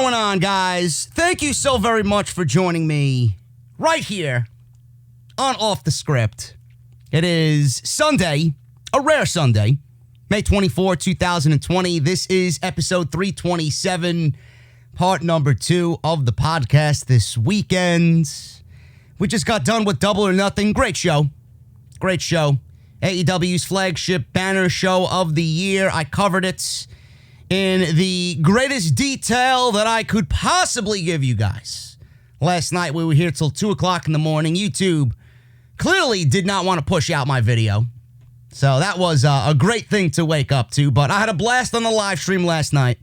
going on, guys? Thank you so very much for joining me right here on Off the Script. It is Sunday, a rare Sunday, May 24, 2020. This is episode 327, part number 2 of the podcast this weekend. We just got done with Double or Nothing. Great show. Great show. AEW's flagship banner show of the year. I covered it in the greatest detail that I could possibly give you guys. Last night, we were here till 2 o'clock in the morning. YouTube clearly did not want to push out my video. So that was a great thing to wake up to. But I had a blast on the live stream last night.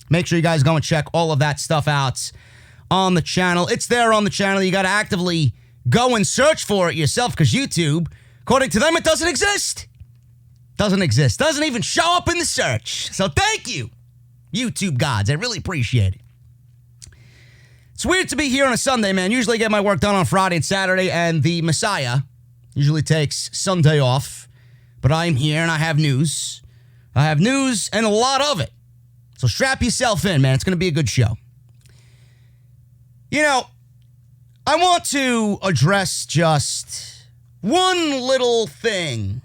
Make sure you guys go and check all of that stuff out on the channel. It's there on the channel. You got to actively go and search for it yourself because YouTube, according to them, it doesn't exist. Doesn't exist. Doesn't even show up in the search. So thank you, YouTube gods. I really appreciate it. It's weird to be here on a Sunday, man. Usually I get my work done on Friday and Saturday, and the Messiah usually takes Sunday off. But I'm here, and I have news. I have news and a lot of it. So strap yourself in, man. It's going to be a good show. You know, I want to address just one little thing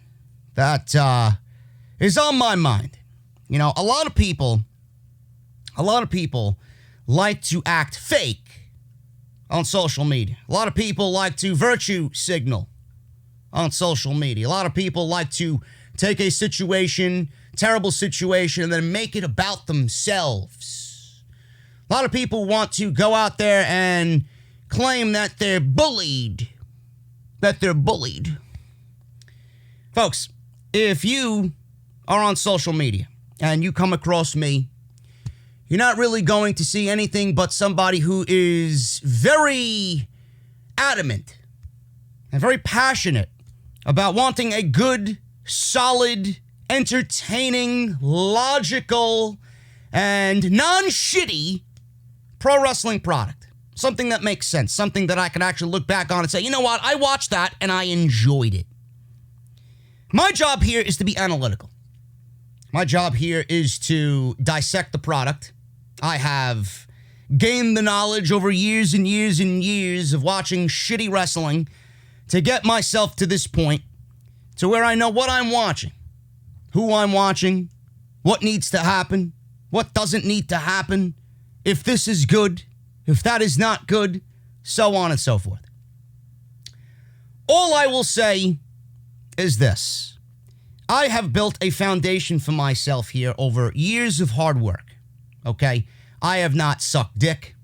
that is on my mind. You know, a lot of people like to act fake on social media. A lot of people like to virtue signal on social media. A lot of people like to take a situation, terrible situation, and then make it about themselves. A lot of people want to go out there and claim that they're bullied. Folks, if you are on social media and you come across me, you're not really going to see anything but somebody who is very adamant and very passionate about wanting a good, solid, entertaining, logical, and non-shitty pro wrestling product. Something that makes sense. Something that I can actually look back on and say, you know what? I watched that and I enjoyed it. My job here is to be analytical. My job here is to dissect the product. I have gained the knowledge over years and years and years of watching shitty wrestling to get myself to this point to where I know what I'm watching, who I'm watching, what needs to happen, what doesn't need to happen, if this is good, if that is not good, so on and so forth. All I will say is this. I have built a foundation for myself here over years of hard work, okay? I have not sucked dick.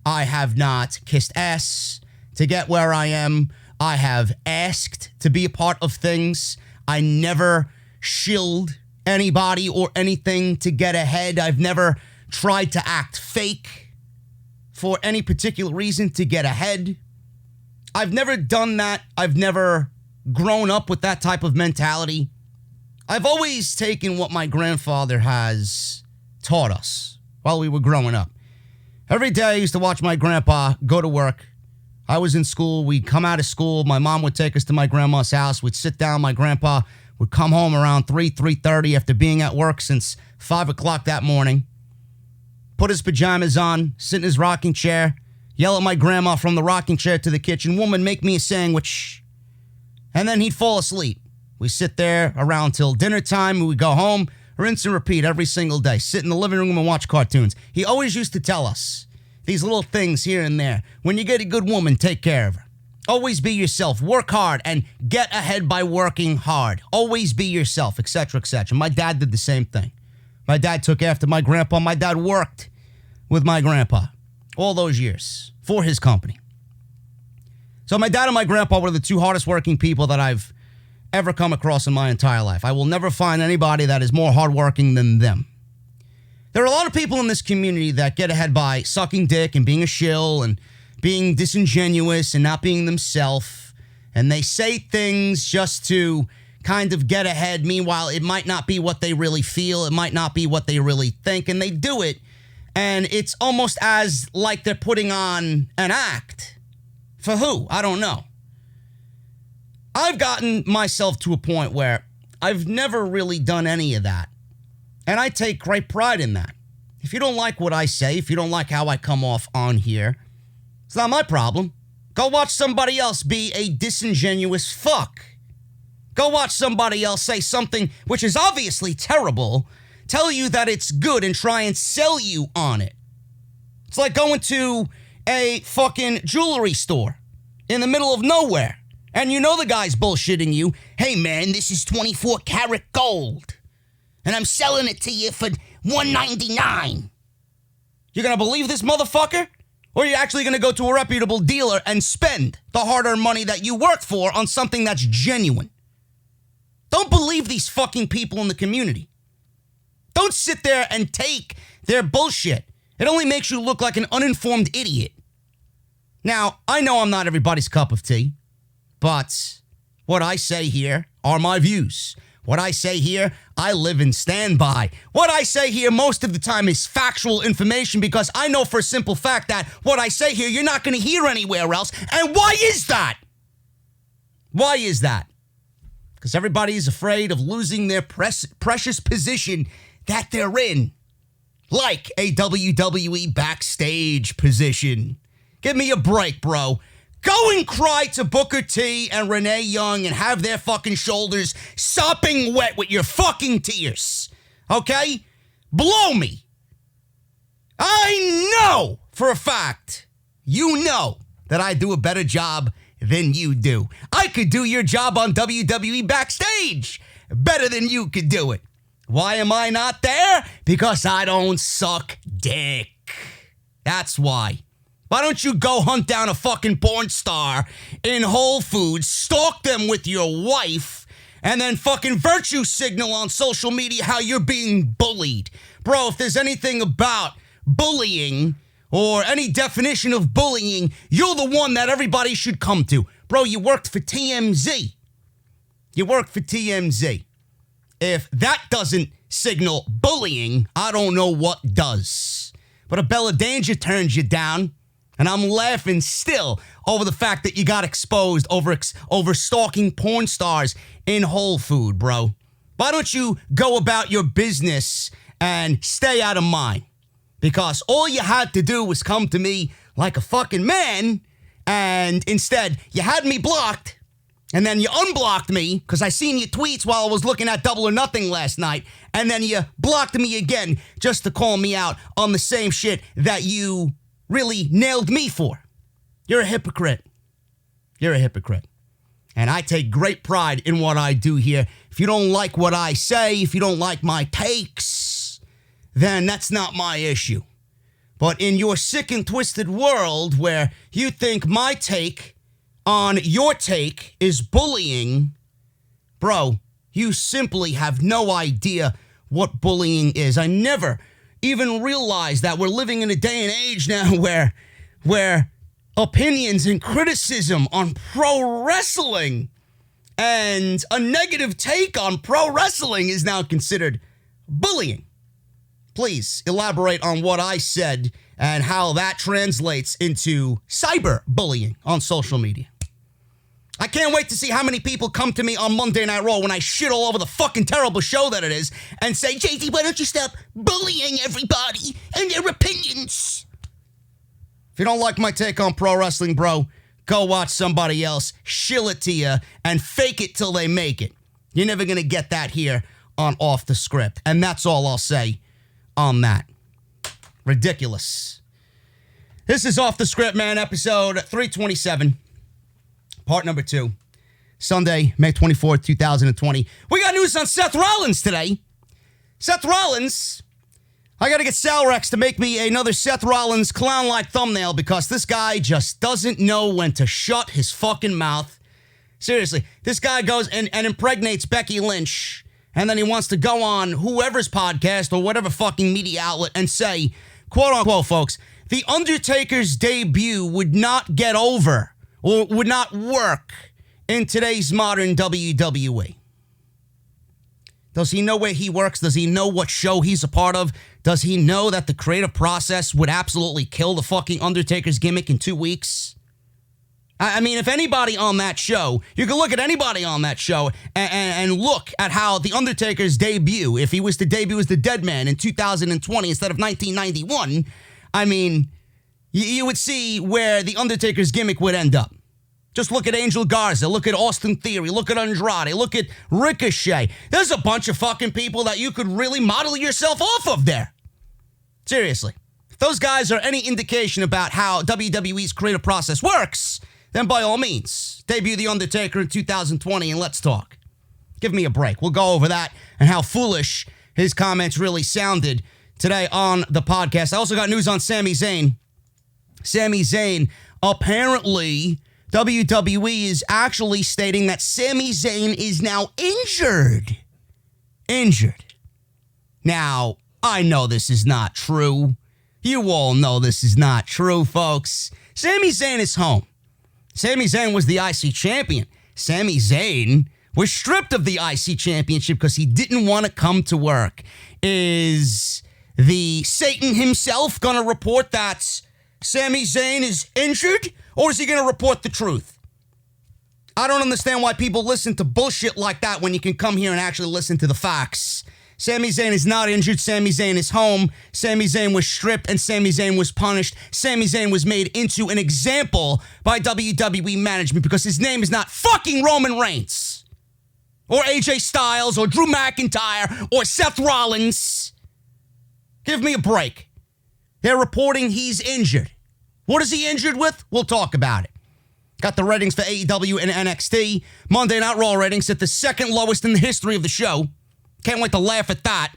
I have not kissed ass to get where I am. I have asked to be a part of things. I never shilled anybody or anything to get ahead. I've never tried to act fake for any particular reason to get ahead. I've never done that. I've never grown up with that type of mentality. I've always taken what my grandfather has taught us while we were growing up. Every day I used to watch my grandpa go to work. I was in school. We'd come out of school. My mom would take us to my grandma's house. We'd sit down. My grandpa would come home around 3:30 after being at work since 5 o'clock that morning. Put his pajamas on, sit in his rocking chair, yell at my grandma from the rocking chair to the kitchen, "Woman, make me a sandwich." And then he'd fall asleep. We sit there around till dinner time. We go home, rinse and repeat every single day. Sit in the living room and watch cartoons. He always used to tell us these little things here and there. When you get a good woman, take care of her. Always be yourself. Work hard and get ahead by working hard. Always be yourself, etc., etc. My dad did the same thing. My dad took after my grandpa. My dad worked with my grandpa all those years for his company. So my dad and my grandpa were the two hardest working people that I've ever come across in my entire life. I will never find anybody that is more hardworking than them. There are a lot of people in this community that get ahead by sucking dick and being a shill and being disingenuous and not being themselves. And they say things just to kind of get ahead. Meanwhile, it might not be what they really feel. It might not be what they really think. And they do it. And it's almost as like they're putting on an act. For who? I don't know. I've gotten myself to a point where I've never really done any of that. And I take great pride in that. If you don't like what I say, if you don't like how I come off on here, it's not my problem. Go watch somebody else be a disingenuous fuck. Go watch somebody else say something which is obviously terrible, tell you that it's good, and try and sell you on it. It's like going to a fucking jewelry store in the middle of nowhere, and you know the guy's bullshitting you. Hey man, this is 24 karat gold, and I'm selling it to you for $199. You're gonna believe this motherfucker? Or are you actually gonna go to a reputable dealer and spend the hard-earned money that you worked for on something that's genuine? Don't believe these fucking people in the community. Don't sit there and take their bullshit. It only makes you look like an uninformed idiot. Now, I know I'm not everybody's cup of tea, but what I say here are my views. What I say here, I live and stand by. What I say here most of the time is factual information, because I know for a simple fact that what I say here you're not going to hear anywhere else. And why is that? Why is that? Because everybody is afraid of losing their precious position that they're in. Like a WWE backstage position. Give me a break, bro. Go and cry to Booker T and Renee Young and have their fucking shoulders sopping wet with your fucking tears. Okay? Blow me. I know for a fact, you know that I do a better job than you do. I could do your job on WWE backstage better than you could do it. Why am I not there? Because I don't suck dick. That's why. Why don't you go hunt down a fucking porn star in Whole Foods, stalk them with your wife, and then fucking virtue signal on social media how you're being bullied? Bro, if there's anything about bullying or any definition of bullying, you're the one that everybody should come to. Bro, you worked for TMZ. You worked for TMZ. If that doesn't signal bullying, I don't know what does. But a Bella Danger turns you down, and I'm laughing still over the fact that you got exposed over stalking porn stars in Whole Food, bro. Why don't you go about your business and stay out of mine? Because all you had to do was come to me like a fucking man, and instead you had me blocked, and then you unblocked me because I seen your tweets while I was looking at Double or Nothing last night, and then you blocked me again just to call me out on the same shit that you really nailed me for. You're a hypocrite. You're a hypocrite. And I take great pride in what I do here. If you don't like what I say, if you don't like my takes, then that's not my issue. But in your sick and twisted world where you think my take on your take is bullying, bro, you simply have no idea what bullying is. I never even realized that we're living in a day and age now where opinions and criticism on pro wrestling and a negative take on pro wrestling is now considered bullying. Please elaborate on what I said and how that translates into cyberbullying on social media. I can't wait to see how many people come to me on Monday Night Raw when I shit all over the fucking terrible show that it is and say, JT, why don't you stop bullying everybody and their opinions? If you don't like my take on pro wrestling, bro, go watch somebody else shill it to you and fake it till they make it. You're never going to get that here on Off the Script. And that's all I'll say on that. Ridiculous. This is Off the Script, man, episode 327. Part number 2, Sunday, May 24th, 2020. We got news on Seth Rollins today. Seth Rollins, I got to get Salrex to make me another Seth Rollins clown-like thumbnail because this guy just doesn't know when to shut his fucking mouth. Seriously, this guy goes and impregnates Becky Lynch, and then he wants to go on whoever's podcast or whatever fucking media outlet and say, quote-unquote, folks, The Undertaker's debut would not get over or would not work in today's modern WWE. Does he know where he works? Does he know what show he's a part of? Does he know that the creative process would absolutely kill the fucking Undertaker's gimmick in 2 weeks? I mean, if anybody on that show, you can look at anybody on that show and look at how The Undertaker's debut, if he was to debut as the Dead Man in 2020 instead of 1991, I mean, you would see where The Undertaker's gimmick would end up. Just look at Angel Garza, look at Austin Theory, look at Andrade, look at Ricochet. There's a bunch of fucking people that you could really model yourself off of there. Seriously. If those guys are any indication about how WWE's creative process works, then by all means, debut The Undertaker in 2020 and let's talk. Give me a break. We'll go over that and how foolish his comments really sounded today on the podcast. I also got news on Sami Zayn. Sami Zayn, apparently, WWE is actually stating that Sami Zayn is now injured. Injured. Now, I know this is not true. You all know this is not true, folks. Sami Zayn is home. Sami Zayn was the IC champion. Sami Zayn was stripped of the IC championship because he didn't want to come to work. Is the Satan himself going to report that Sami Zayn is injured? Or is he going to report the truth? I don't understand why people listen to bullshit like that when you can come here and actually listen to the facts. Sami Zayn is not injured. Sami Zayn is home. Sami Zayn was stripped and Sami Zayn was punished. Sami Zayn was made into an example by WWE management because his name is not fucking Roman Reigns or AJ Styles or Drew McIntyre or Seth Rollins. Give me a break. They're reporting he's injured. What is he injured with? We'll talk about it. Got the ratings for AEW and NXT. Monday Night Raw ratings at the second lowest in the history of the show. Can't wait to laugh at that.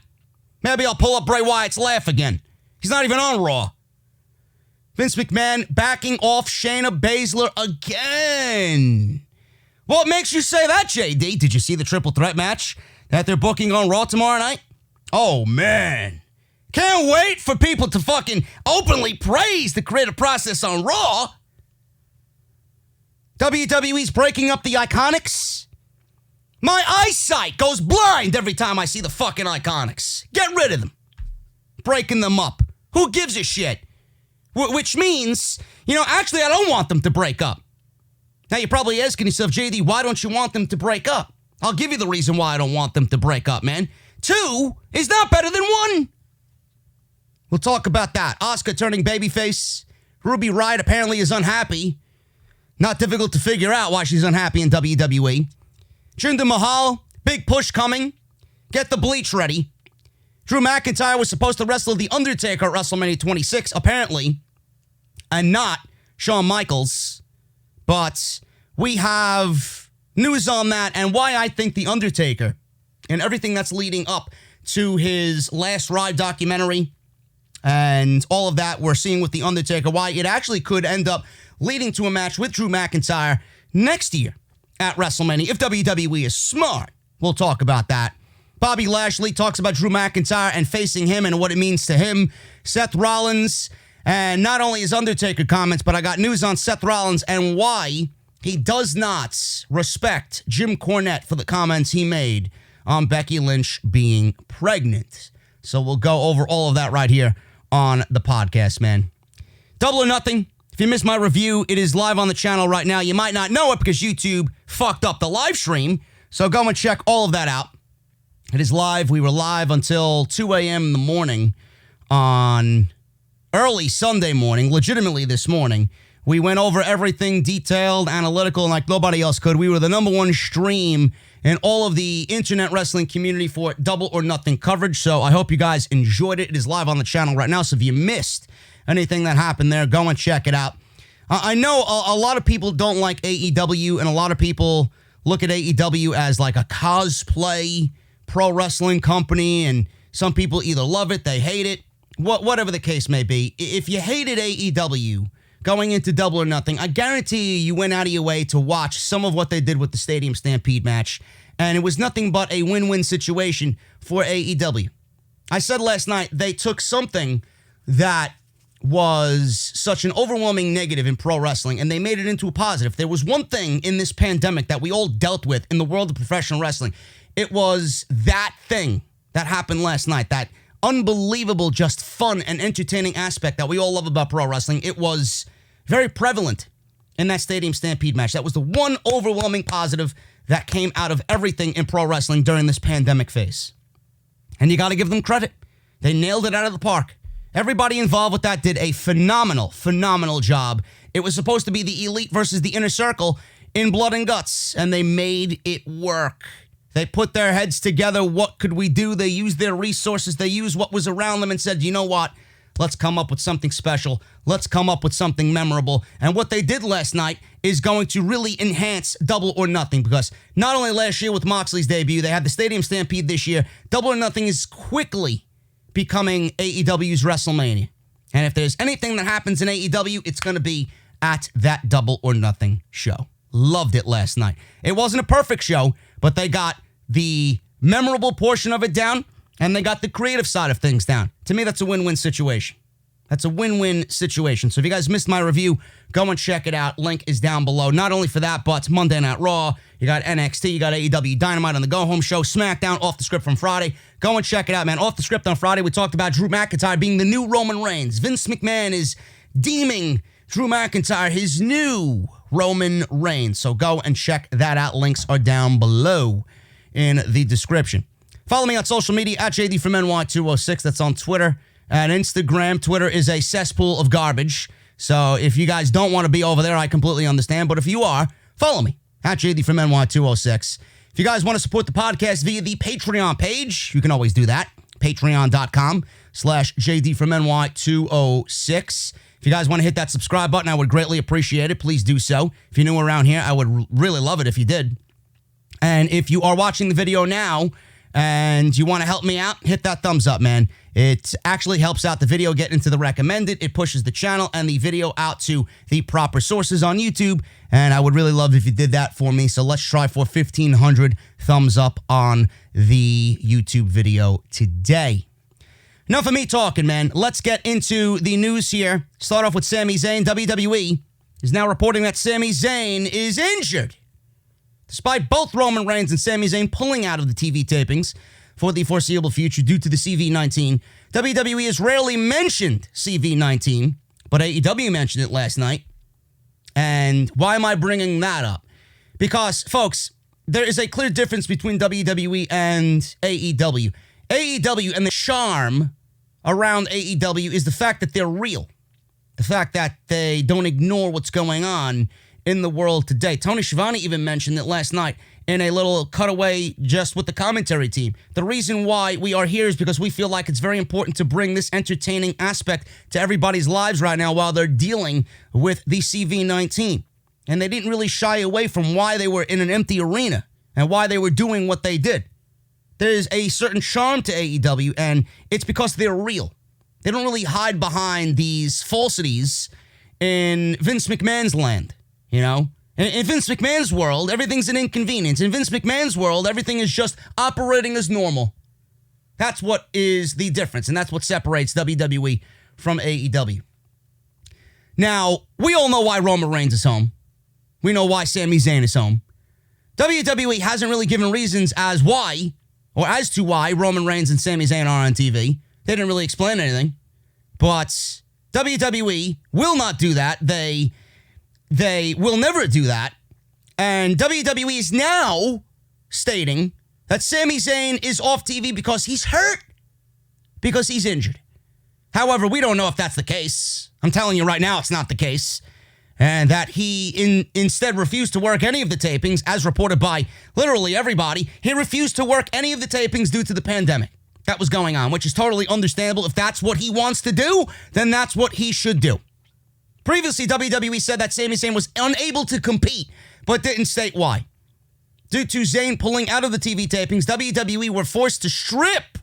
Maybe I'll pull up Bray Wyatt's laugh again. He's not even on Raw. Vince McMahon backing off Shayna Baszler again. What makes you say that, JD? Did you see the triple threat match that they're booking on Raw tomorrow night? Oh, man. Can't wait for people to fucking openly praise the creative process on Raw. WWE's breaking up the IIconics. My eyesight goes blind every time I see the fucking IIconics. Get rid of them. Breaking them up. Who gives a shit? Which means, actually I don't want them to break up. Now you're probably asking yourself, JD, why don't you want them to break up? I'll give you the reason why I don't want them to break up, man. 2 is not better than 1. We'll talk about that. Asuka turning babyface. Ruby Riott apparently is unhappy. Not difficult to figure out why she's unhappy in WWE. Jinder Mahal, big push coming. Get the bleach ready. Drew McIntyre was supposed to wrestle The Undertaker at WrestleMania 26, apparently, and not Shawn Michaels. But we have news on that and why I think The Undertaker and everything that's leading up to his Last Ride documentary and all of that we're seeing with The Undertaker, why it actually could end up leading to a match with Drew McIntyre next year at WrestleMania. If WWE is smart, we'll talk about that. Bobby Lashley talks about Drew McIntyre and facing him and what it means to him. Seth Rollins, and not only his Undertaker comments, but I got news on Seth Rollins and why he does not respect Jim Cornette for the comments he made on Becky Lynch being pregnant. So we'll go over all of that right here on the podcast, man. Double or Nothing. If you missed my review, it is live on the channel right now. You might not know it because YouTube fucked up the live stream. So go and check all of that out. It is live. We were live until 2 a.m. in the morning on early Sunday morning, legitimately this morning. We went over everything detailed, analytical, and like nobody else could. We were the #1 stream in all of the internet wrestling community for Double or Nothing coverage. So I hope you guys enjoyed it. It is live on the channel right now. So if you missed anything that happened there, go and check it out. I know a lot of people don't like AEW, and a lot of people look at AEW as like a cosplay pro wrestling company, and some people either love it, they hate it, whatever the case may be. If you hated AEW going into Double or Nothing, I guarantee you went out of your way to watch some of what they did with the Stadium Stampede match, and it was nothing but a win-win situation for AEW. I said last night they took something that was such an overwhelming negative in pro wrestling, and they made it into a positive. There was one thing in this pandemic that we all dealt with in the world of professional wrestling. It was that thing that happened last night, that unbelievable, just fun and entertaining aspect that we all love about pro wrestling. It was very prevalent in that Stadium Stampede match. That was the one overwhelming positive that came out of everything in pro wrestling during this pandemic phase. And you got to give them credit. They nailed it out of the park. Everybody involved with that did a phenomenal job. It was supposed to be the Elite versus the Inner Circle in blood and guts, and they made it work. They put their heads together. What could we do? They used their resources. They used what was around them and said, you know what? Let's come up with something special. Let's come up with something memorable. And what they did last night is going to really enhance Double or Nothing, because not only last year with Moxley's debut, they had the Stadium Stampede this year. Double or Nothing is quickly becoming AEW's WrestleMania. And if there's anything that happens in AEW, it's going to be at that Double or Nothing show. Loved it last night. It wasn't a perfect show, but they got the memorable portion of it down, and they got the creative side of things down. To me, that's a win-win situation. That's a win-win situation. So if you guys missed my review, go and check it out. Link is down below. Not only for that, but Monday Night Raw. You got NXT. You got AEW Dynamite on the Go Home Show. SmackDown, Off the Script from Friday. Go and check it out, man. Off the Script on Friday, we talked about Drew McIntyre being the new Roman Reigns. Vince McMahon is deeming Drew McIntyre his new Roman Reigns. So go and check that out. Links are down below in the description. Follow me on social media at JD from NY206. That's on Twitter and Instagram. Twitter is a cesspool of garbage. So if you guys don't want to be over there, I completely understand. But if you are, follow me at JD from NY206. If you guys want to support the podcast via the Patreon page, you can always do that. Patreon.com/JD from NY206. If you guys want to hit that subscribe button, I would greatly appreciate it. Please do so. If you're new around here, I would really love it if you did. And if you are watching the video now and you want to help me out, hit that thumbs up, man. It actually helps out the video get into the recommended. It pushes the channel and the video out to the proper sources on YouTube. And I would really love if you did that for me. So let's try for 1,500 thumbs up on the YouTube video today. Enough of me talking, man. Let's get into the news here. Start off with Sami Zayn. WWE is now reporting that Sami Zayn is injured, despite both Roman Reigns and Sami Zayn pulling out of the TV tapings for the foreseeable future due to the CV-19. WWE has rarely mentioned CV-19, but AEW mentioned it last night. And why am I bringing that up? Because, folks, there is a clear difference between WWE and AEW. AEW and the charm around AEW is the fact that they're real. The fact that they don't ignore what's going on in the world today. Tony Schiavone even mentioned it last night in a little cutaway just with the commentary team. The reason why we are here is because we feel like it's very important to bring this entertaining aspect to everybody's lives right now while they're dealing with the CV-19. And they didn't really shy away from why they were in an empty arena and why they were doing what they did. There's a certain charm to AEW, and it's because they're real. They don't really hide behind these falsities in Vince McMahon's land, you know? In Vince McMahon's world, everything's an inconvenience. In Vince McMahon's world, everything is just operating as normal. That's what is the difference, and that's what separates WWE from AEW. Now, we all know why Roman Reigns is home. We know why Sami Zayn is home. WWE hasn't really given reasons as to why Roman Reigns and Sami Zayn are on TV. They didn't really explain anything. But WWE will not do that. They will never do that. And WWE is now stating that Sami Zayn is off TV because he's hurt, because he's injured. However, we don't know if that's the case. I'm telling you right now, it's not the case. And that he instead refused to work any of the tapings, as reported by literally everybody. He refused to work any of the tapings due to the pandemic that was going on, which is totally understandable. If that's what he wants to do, then that's what he should do. Previously, WWE said that Sami Zayn was unable to compete, but didn't state why. Due to Zayn pulling out of the TV tapings, WWE were forced to strip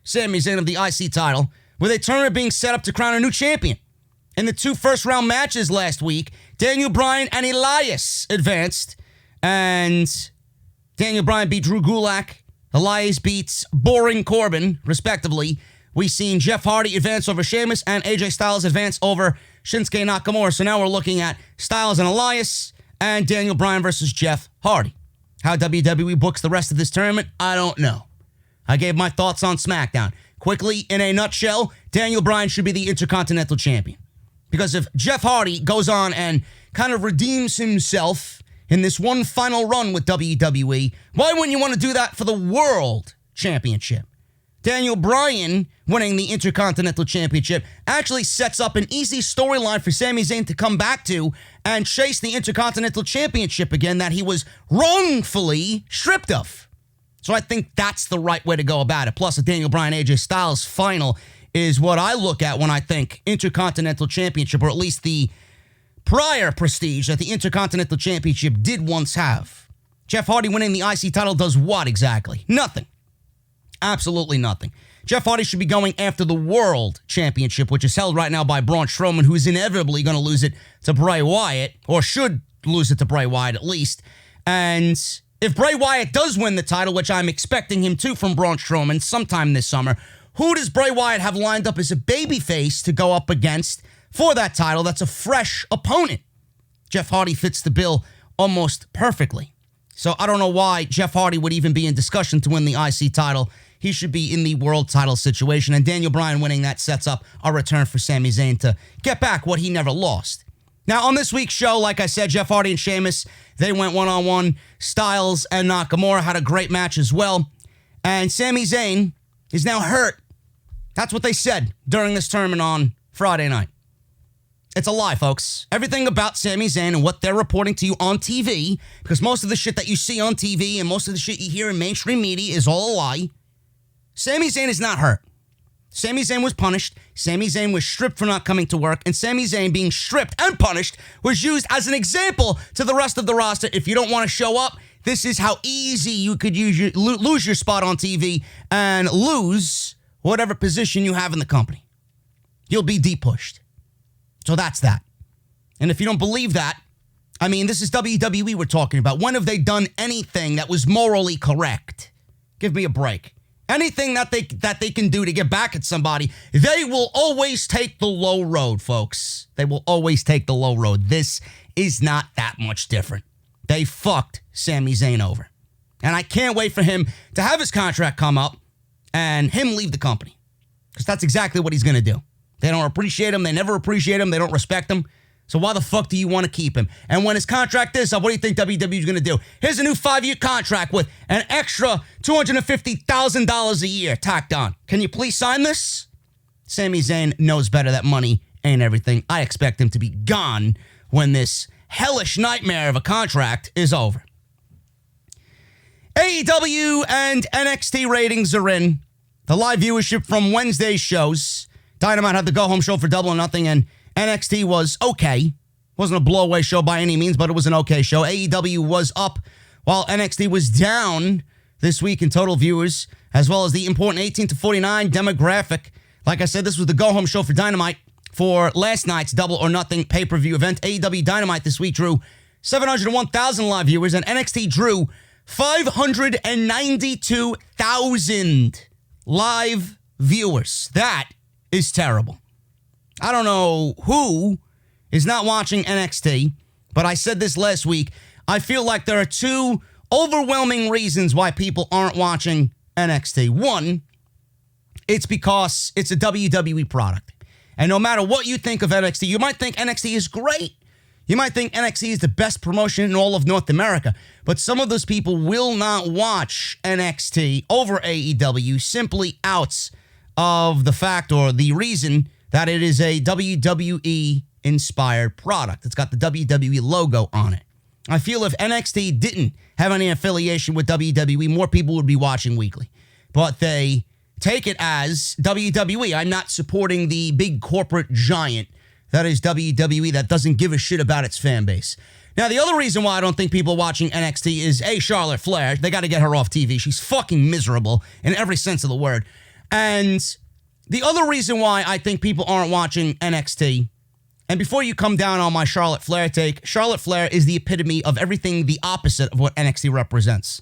Sami Zayn of the IC title, with a tournament being set up to crown a new champion. In the 2 first-round matches last week, Daniel Bryan and Elias advanced, and Daniel Bryan beat Drew Gulak. Elias beats Boring Corbin, respectively. We've seen Jeff Hardy advance over Sheamus, and AJ Styles advance over Shinsuke Nakamura. So now we're looking at Styles and Elias, and Daniel Bryan versus Jeff Hardy. How WWE books the rest of this tournament, I don't know. I gave my thoughts on SmackDown. Quickly, in a nutshell, Daniel Bryan should be the Intercontinental Champion, Because if Jeff Hardy goes on and kind of redeems himself in this one final run with WWE, why wouldn't you want to do that for the World Championship? Daniel Bryan winning the Intercontinental Championship actually sets up an easy storyline for Sami Zayn to come back to and chase the Intercontinental Championship again that he was wrongfully stripped of. So I think that's the right way to go about it. Plus, a Daniel Bryan AJ Styles final is what I look at when I think Intercontinental Championship, or at least the prior prestige that the Intercontinental Championship did once have. Jeff Hardy winning the IC title does what exactly? Nothing. Absolutely nothing. Jeff Hardy should be going after the World Championship, which is held right now by Braun Strowman, who is inevitably going to lose it to Bray Wyatt, or should lose it to Bray Wyatt at least. And if Bray Wyatt does win the title, which I'm expecting him to from Braun Strowman sometime this summer, who does Bray Wyatt have lined up as a babyface to go up against for that title that's a fresh opponent? Jeff Hardy fits the bill almost perfectly. So I don't know why Jeff Hardy would even be in discussion to win the IC title. He should be in the world title situation, and Daniel Bryan winning that sets up a return for Sami Zayn to get back what he never lost. Now, on this week's show, like I said, Jeff Hardy and Sheamus, they went one-on-one. Styles and Nakamura had a great match as well. And Sami Zayn is now hurt. That's what they said during this tournament on Friday night. It's a lie, folks. Everything about Sami Zayn and what they're reporting to you on TV, because most of the shit that you see on TV and most of the shit you hear in mainstream media is all a lie. Sami Zayn is not hurt. Sami Zayn was punished. Sami Zayn was stripped for not coming to work. And Sami Zayn being stripped and punished was used as an example to the rest of the roster. If you don't want to show up, this is how easy you could lose your spot on TV and lose whatever position you have in the company. You'll be depushed. So that's that. And if you don't believe that, I mean, this is WWE we're talking about. When have they done anything that was morally correct? Give me a break. Anything that they can do to get back at somebody, they will always take the low road, folks. They will always take the low road. This is not that much different. They fucked Sami Zayn over. And I can't wait for him to have his contract come up and him leave the company. Because that's exactly what he's going to do. They don't appreciate him. They never appreciate him. They don't respect him. So why the fuck do you want to keep him? And when his contract is up, what do you think WWE is going to do? Here's a new 5-year contract with an extra $250,000 a year tacked on. Can you please sign this? Sami Zayn knows better that money ain't everything. I expect him to be gone when this hellish nightmare of a contract is over. AEW and NXT ratings are in. The live viewership from Wednesday's shows. Dynamite had the go-home show for Double or Nothing, and NXT was okay. Wasn't a blow-away show by any means, but it was an okay show. AEW was up while NXT was down this week in total viewers, as well as the important 18 to 49 demographic. Like I said, this was the go-home show for Dynamite for last night's Double or Nothing pay-per-view event. AEW Dynamite this week drew 701,000 live viewers, and NXT drew 592,000 live viewers. That is terrible. I don't know who is not watching NXT, but I said this last week. I feel like there are two overwhelming reasons why people aren't watching NXT. One, it's because it's a WWE product. And no matter what you think of NXT, you might think NXT is great. You might think NXT is the best promotion in all of North America. But some of those people will not watch NXT over AEW simply out of the fact or the reason that it is a WWE-inspired product. It's got the WWE logo on it. I feel if NXT didn't have any affiliation with WWE, more people would be watching weekly. But they take it as WWE. I'm not supporting the big corporate giant that is WWE that doesn't give a shit about its fan base. Now, the other reason why I don't think people are watching NXT is, A, Charlotte Flair. They got to get her off TV. She's fucking miserable in every sense of the word. And the other reason why I think people aren't watching NXT, and before you come down on my Charlotte Flair take, Charlotte Flair is the epitome of everything the opposite of what NXT represents.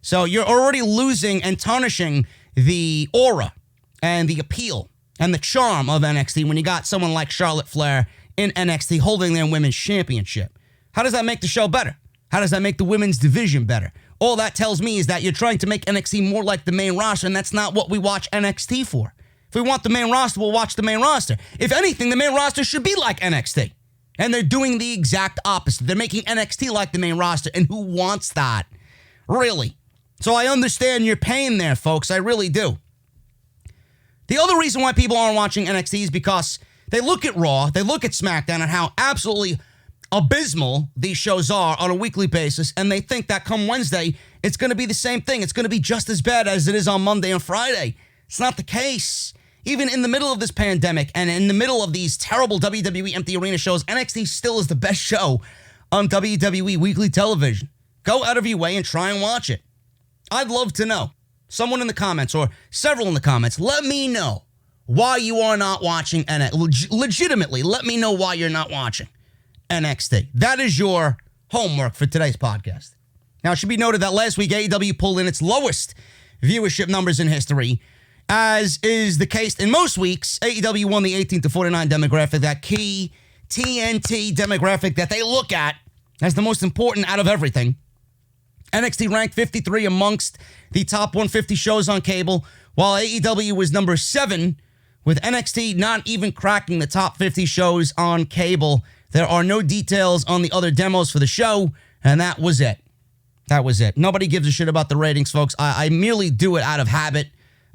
So you're already losing and tarnishing the aura and the appeal and the charm of NXT when you got someone like Charlotte Flair in NXT holding their women's championship. How does that make the show better? How does that make the women's division better? All that tells me is that you're trying to make NXT more like the main roster, and that's not what we watch NXT for. If we want the main roster, we'll watch the main roster. If anything, the main roster should be like NXT. And they're doing the exact opposite. They're making NXT like the main roster. And who wants that? Really? So I understand your pain there, folks. I really do. The other reason why people aren't watching NXT is because they look at Raw, they look at SmackDown, and how absolutely abysmal these shows are on a weekly basis, and they think that come Wednesday, it's going to be the same thing. It's going to be just as bad as it is on Monday and Friday. It's not the case. Even in the middle of this pandemic and in the middle of these terrible WWE empty arena shows, NXT still is the best show on WWE weekly television. Go out of your way and try and watch it. I'd love to know. Someone in the comments or several in the comments, let me know why you are not watching NXT. Legitimately, let me know why you're not watching NXT. That is your homework for today's podcast. Now, it should be noted that last week, AEW pulled in its lowest viewership numbers in history. As is the case in most weeks, AEW won the 18 to 49 demographic, that key TNT demographic that they look at as the most important out of everything. NXT ranked 53 amongst the top 150 shows on cable, while AEW was number 7, with NXT not even cracking the top 50 shows on cable. There are no details on the other demos for the show, and that was it. That was it. Nobody gives a shit about the ratings, folks. I merely do it out of habit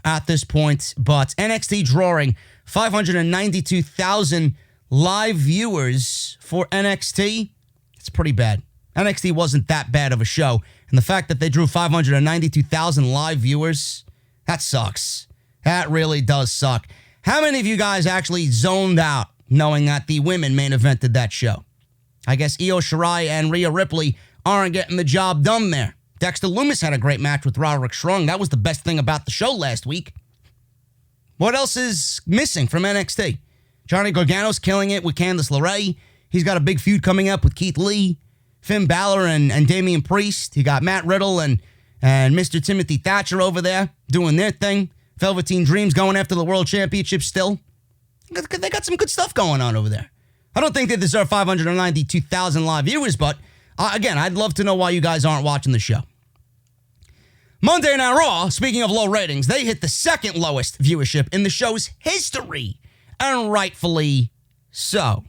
at this point, but NXT drawing 592,000 live viewers for NXT, it's pretty bad. NXT wasn't that bad of a show, and the fact that they drew 592,000 live viewers, that sucks. That really does suck. How many of you guys actually zoned out knowing that the women main evented that show? I guess Io Shirai and Rhea Ripley aren't getting the job done there. Dexter Lumis had a great match with Roderick Strong. That was the best thing about the show last week. What else is missing from NXT? Johnny Gargano's killing it with Candice LeRae. He's got a big feud coming up with Keith Lee, Finn Balor, and Damian Priest. He got Matt Riddle and Mr. Timothy Thatcher over there doing their thing. Velveteen Dream's going after the World Championship still. They got some good stuff going on over there. I don't think they deserve 592,000 live viewers, but again, I'd love to know why you guys aren't watching the show. Monday Night Raw, speaking of low ratings, they hit the second lowest viewership in the show's history, and rightfully so.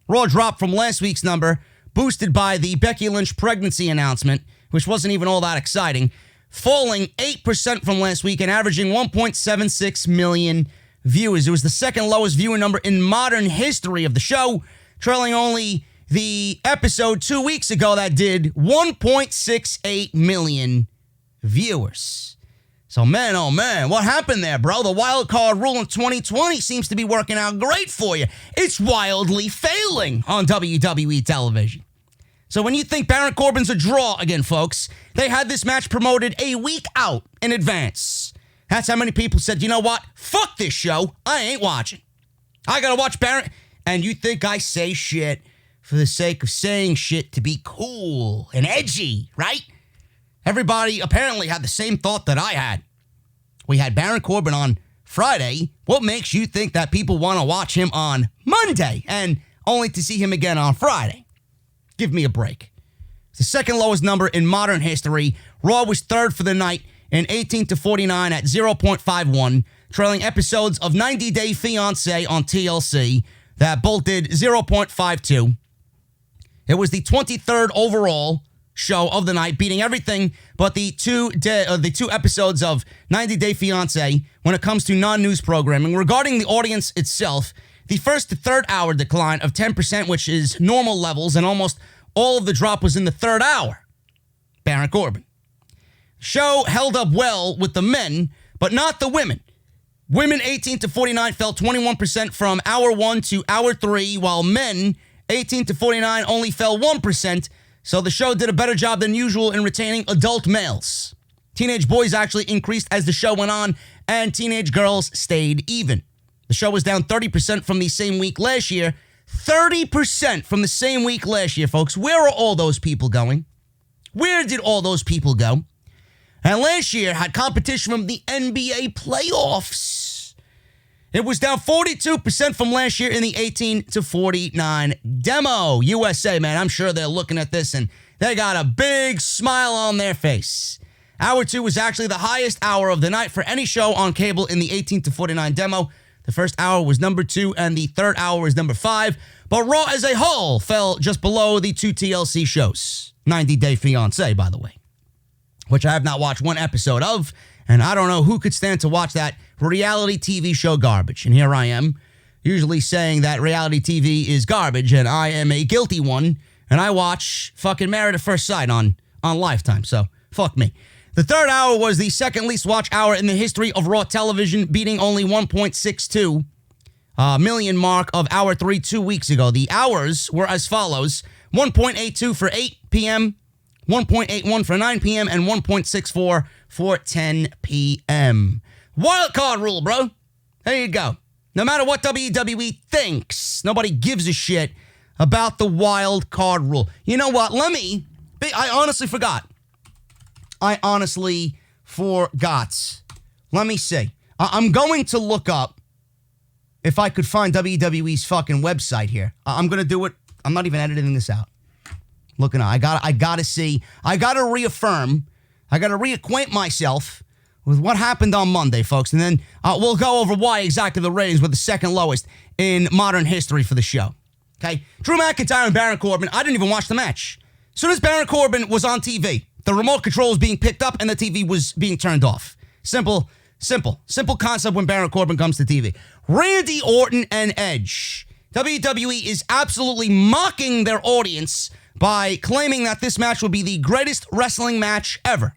Raw dropped from last week's number, boosted by the Becky Lynch pregnancy announcement, which wasn't even all that exciting, falling 8% from last week and averaging 1.76 million viewers. It was the second lowest viewer number in modern history of the show, trailing only the episode 2 weeks ago that did 1.68 million viewers. So, man, oh, man, what happened there, bro? The wild card rule in 2020 seems to be working out great for you. It's wildly failing on WWE television. So when you think Baron Corbin's a draw again, folks, they had this match promoted a week out in advance. That's how many people said, you know what? Fuck this show. I ain't watching. I gotta watch Baron. And you think I say shit for the sake of saying shit to be cool and edgy, right? Everybody apparently had the same thought that I had. We had Baron Corbin on Friday. What makes you think that people want to watch him on Monday and only to see him again on Friday? Give me a break. It's the second lowest number in modern history. Raw was third for the night in 18 to 49 at 0.51, trailing episodes of 90 Day Fiancé on TLC that both did 0.52. It was the 23rd overall show of the night, beating everything but the two episodes of 90 Day Fiancé when it comes to non-news programming. Regarding the audience itself, the first to third hour decline of 10%, which is normal levels, and almost all of the drop was in the third hour. Baron Corbin. The show held up well with the men, but not the women. Women 18 to 49 fell 21% from hour 1 to hour 3, while men 18 to 49 only fell 1%, so the show did a better job than usual in retaining adult males. Teenage boys actually increased as the show went on, and teenage girls stayed even. The show was down 30% from the same week last year. 30% from the same week last year, folks. Where are all those people going? Where did all those people go? And last year had competition from the NBA playoffs. It was down 42% from last year in the 18 to 49 demo. USA, man, I'm sure they're looking at this and they got a big smile on their face. Hour 2 was actually the highest hour of the night for any show on cable in the 18 to 49 demo. The first hour was number 2, and the third hour was number 5. But Raw as a whole fell just below the 2 TLC shows. 90 Day Fiancé, by the way, which I have not watched one episode of, and I don't know who could stand to watch that reality TV show garbage. And here I am, usually saying that reality TV is garbage, and I am a guilty one, and I watch fucking Married at First Sight on Lifetime, so fuck me. The third hour was the second least watched hour in the history of Raw television, beating only 1.62 million mark of Hour 3 2 weeks ago. The hours were as follows: 1.82 for 8 p.m., 1.81 for 9 p.m., and 1.64 for 10 p.m. Wild card rule, bro. There you go. No matter what WWE thinks, nobody gives a shit about the wild card rule. You know what? I honestly forgot. Let me see. I'm going to look up if I could find WWE's fucking website here. I'm going to do it. I'm not even editing this out. Looking out. I gotta see. I gotta reaffirm. I gotta reacquaint myself with what happened on Monday, folks. And then we'll go over why exactly the ratings were the second lowest in modern history for the show. Okay? Drew McIntyre and Baron Corbin. I didn't even watch the match. As soon as Baron Corbin was on TV, the remote control was being picked up and the TV was being turned off. Simple concept when Baron Corbin comes to TV. Randy Orton and Edge. WWE is absolutely mocking their audience by claiming that this match will be the greatest wrestling match ever.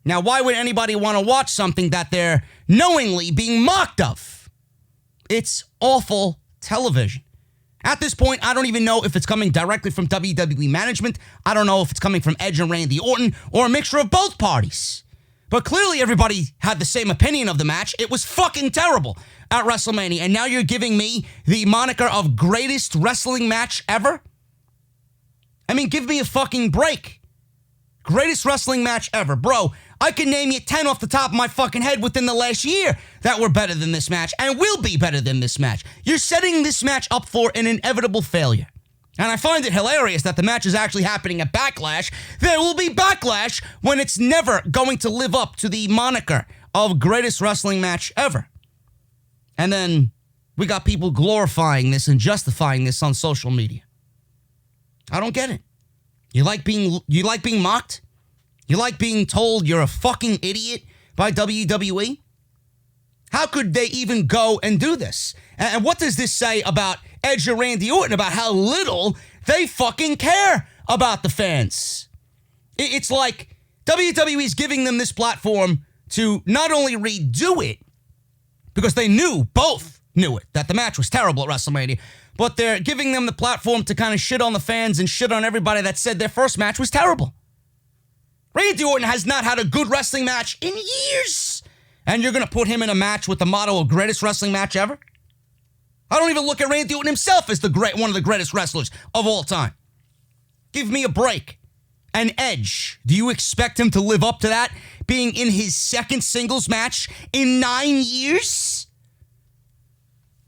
Now, why would anybody want to watch something that they're knowingly being mocked of? It's awful television. At this point, I don't even know if it's coming directly from WWE management. I don't know if it's coming from Edge and Randy Orton or a mixture of both parties. But clearly everybody had the same opinion of the match. It was fucking terrible at WrestleMania. And now you're giving me the moniker of greatest wrestling match ever? I mean, give me a fucking break. Greatest wrestling match ever. Bro, I can name you 10 off the top of my fucking head within the last year that were better than this match and will be better than this match. You're setting this match up for an inevitable failure. And I find it hilarious that the match is actually happening at Backlash. There will be Backlash when it's never going to live up to the moniker of greatest wrestling match ever. And then we got people glorifying this and justifying this on social media. I don't get it. You like being mocked? You like being told you're a fucking idiot by WWE? How could they even go and do this? And what does this say about Edge and Randy Orton, about how little they fucking care about the fans? It's like WWE's giving them this platform to not only redo it, because they both knew it, that the match was terrible at WrestleMania, but they're giving them the platform to kind of shit on the fans and shit on everybody that said their first match was terrible. Randy Orton has not had a good wrestling match in years. And you're going to put him in a match with the motto of greatest wrestling match ever? I don't even look at Randy Orton himself as one of the greatest wrestlers of all time. Give me a break. And Edge, do you expect him to live up to that, being in his second singles match in 9 years?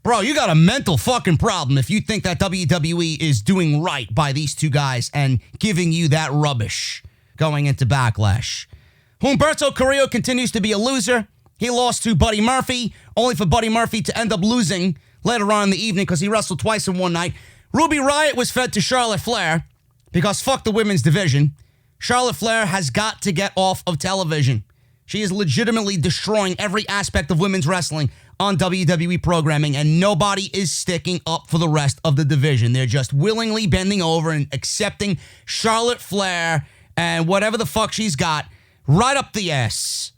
Bro, you got a mental fucking problem if you think that WWE is doing right by these two guys and giving you that rubbish going into Backlash. Humberto Carrillo continues to be a loser. He lost to Buddy Murphy, only for Buddy Murphy to end up losing later on in the evening because he wrestled twice in one night. Ruby Riott was fed to Charlotte Flair because fuck the women's division. Charlotte Flair has got to get off of television. She is legitimately destroying every aspect of women's wrestling on WWE programming, and nobody is sticking up for the rest of the division. They're just willingly bending over and accepting Charlotte Flair and whatever the fuck she's got right up the ass.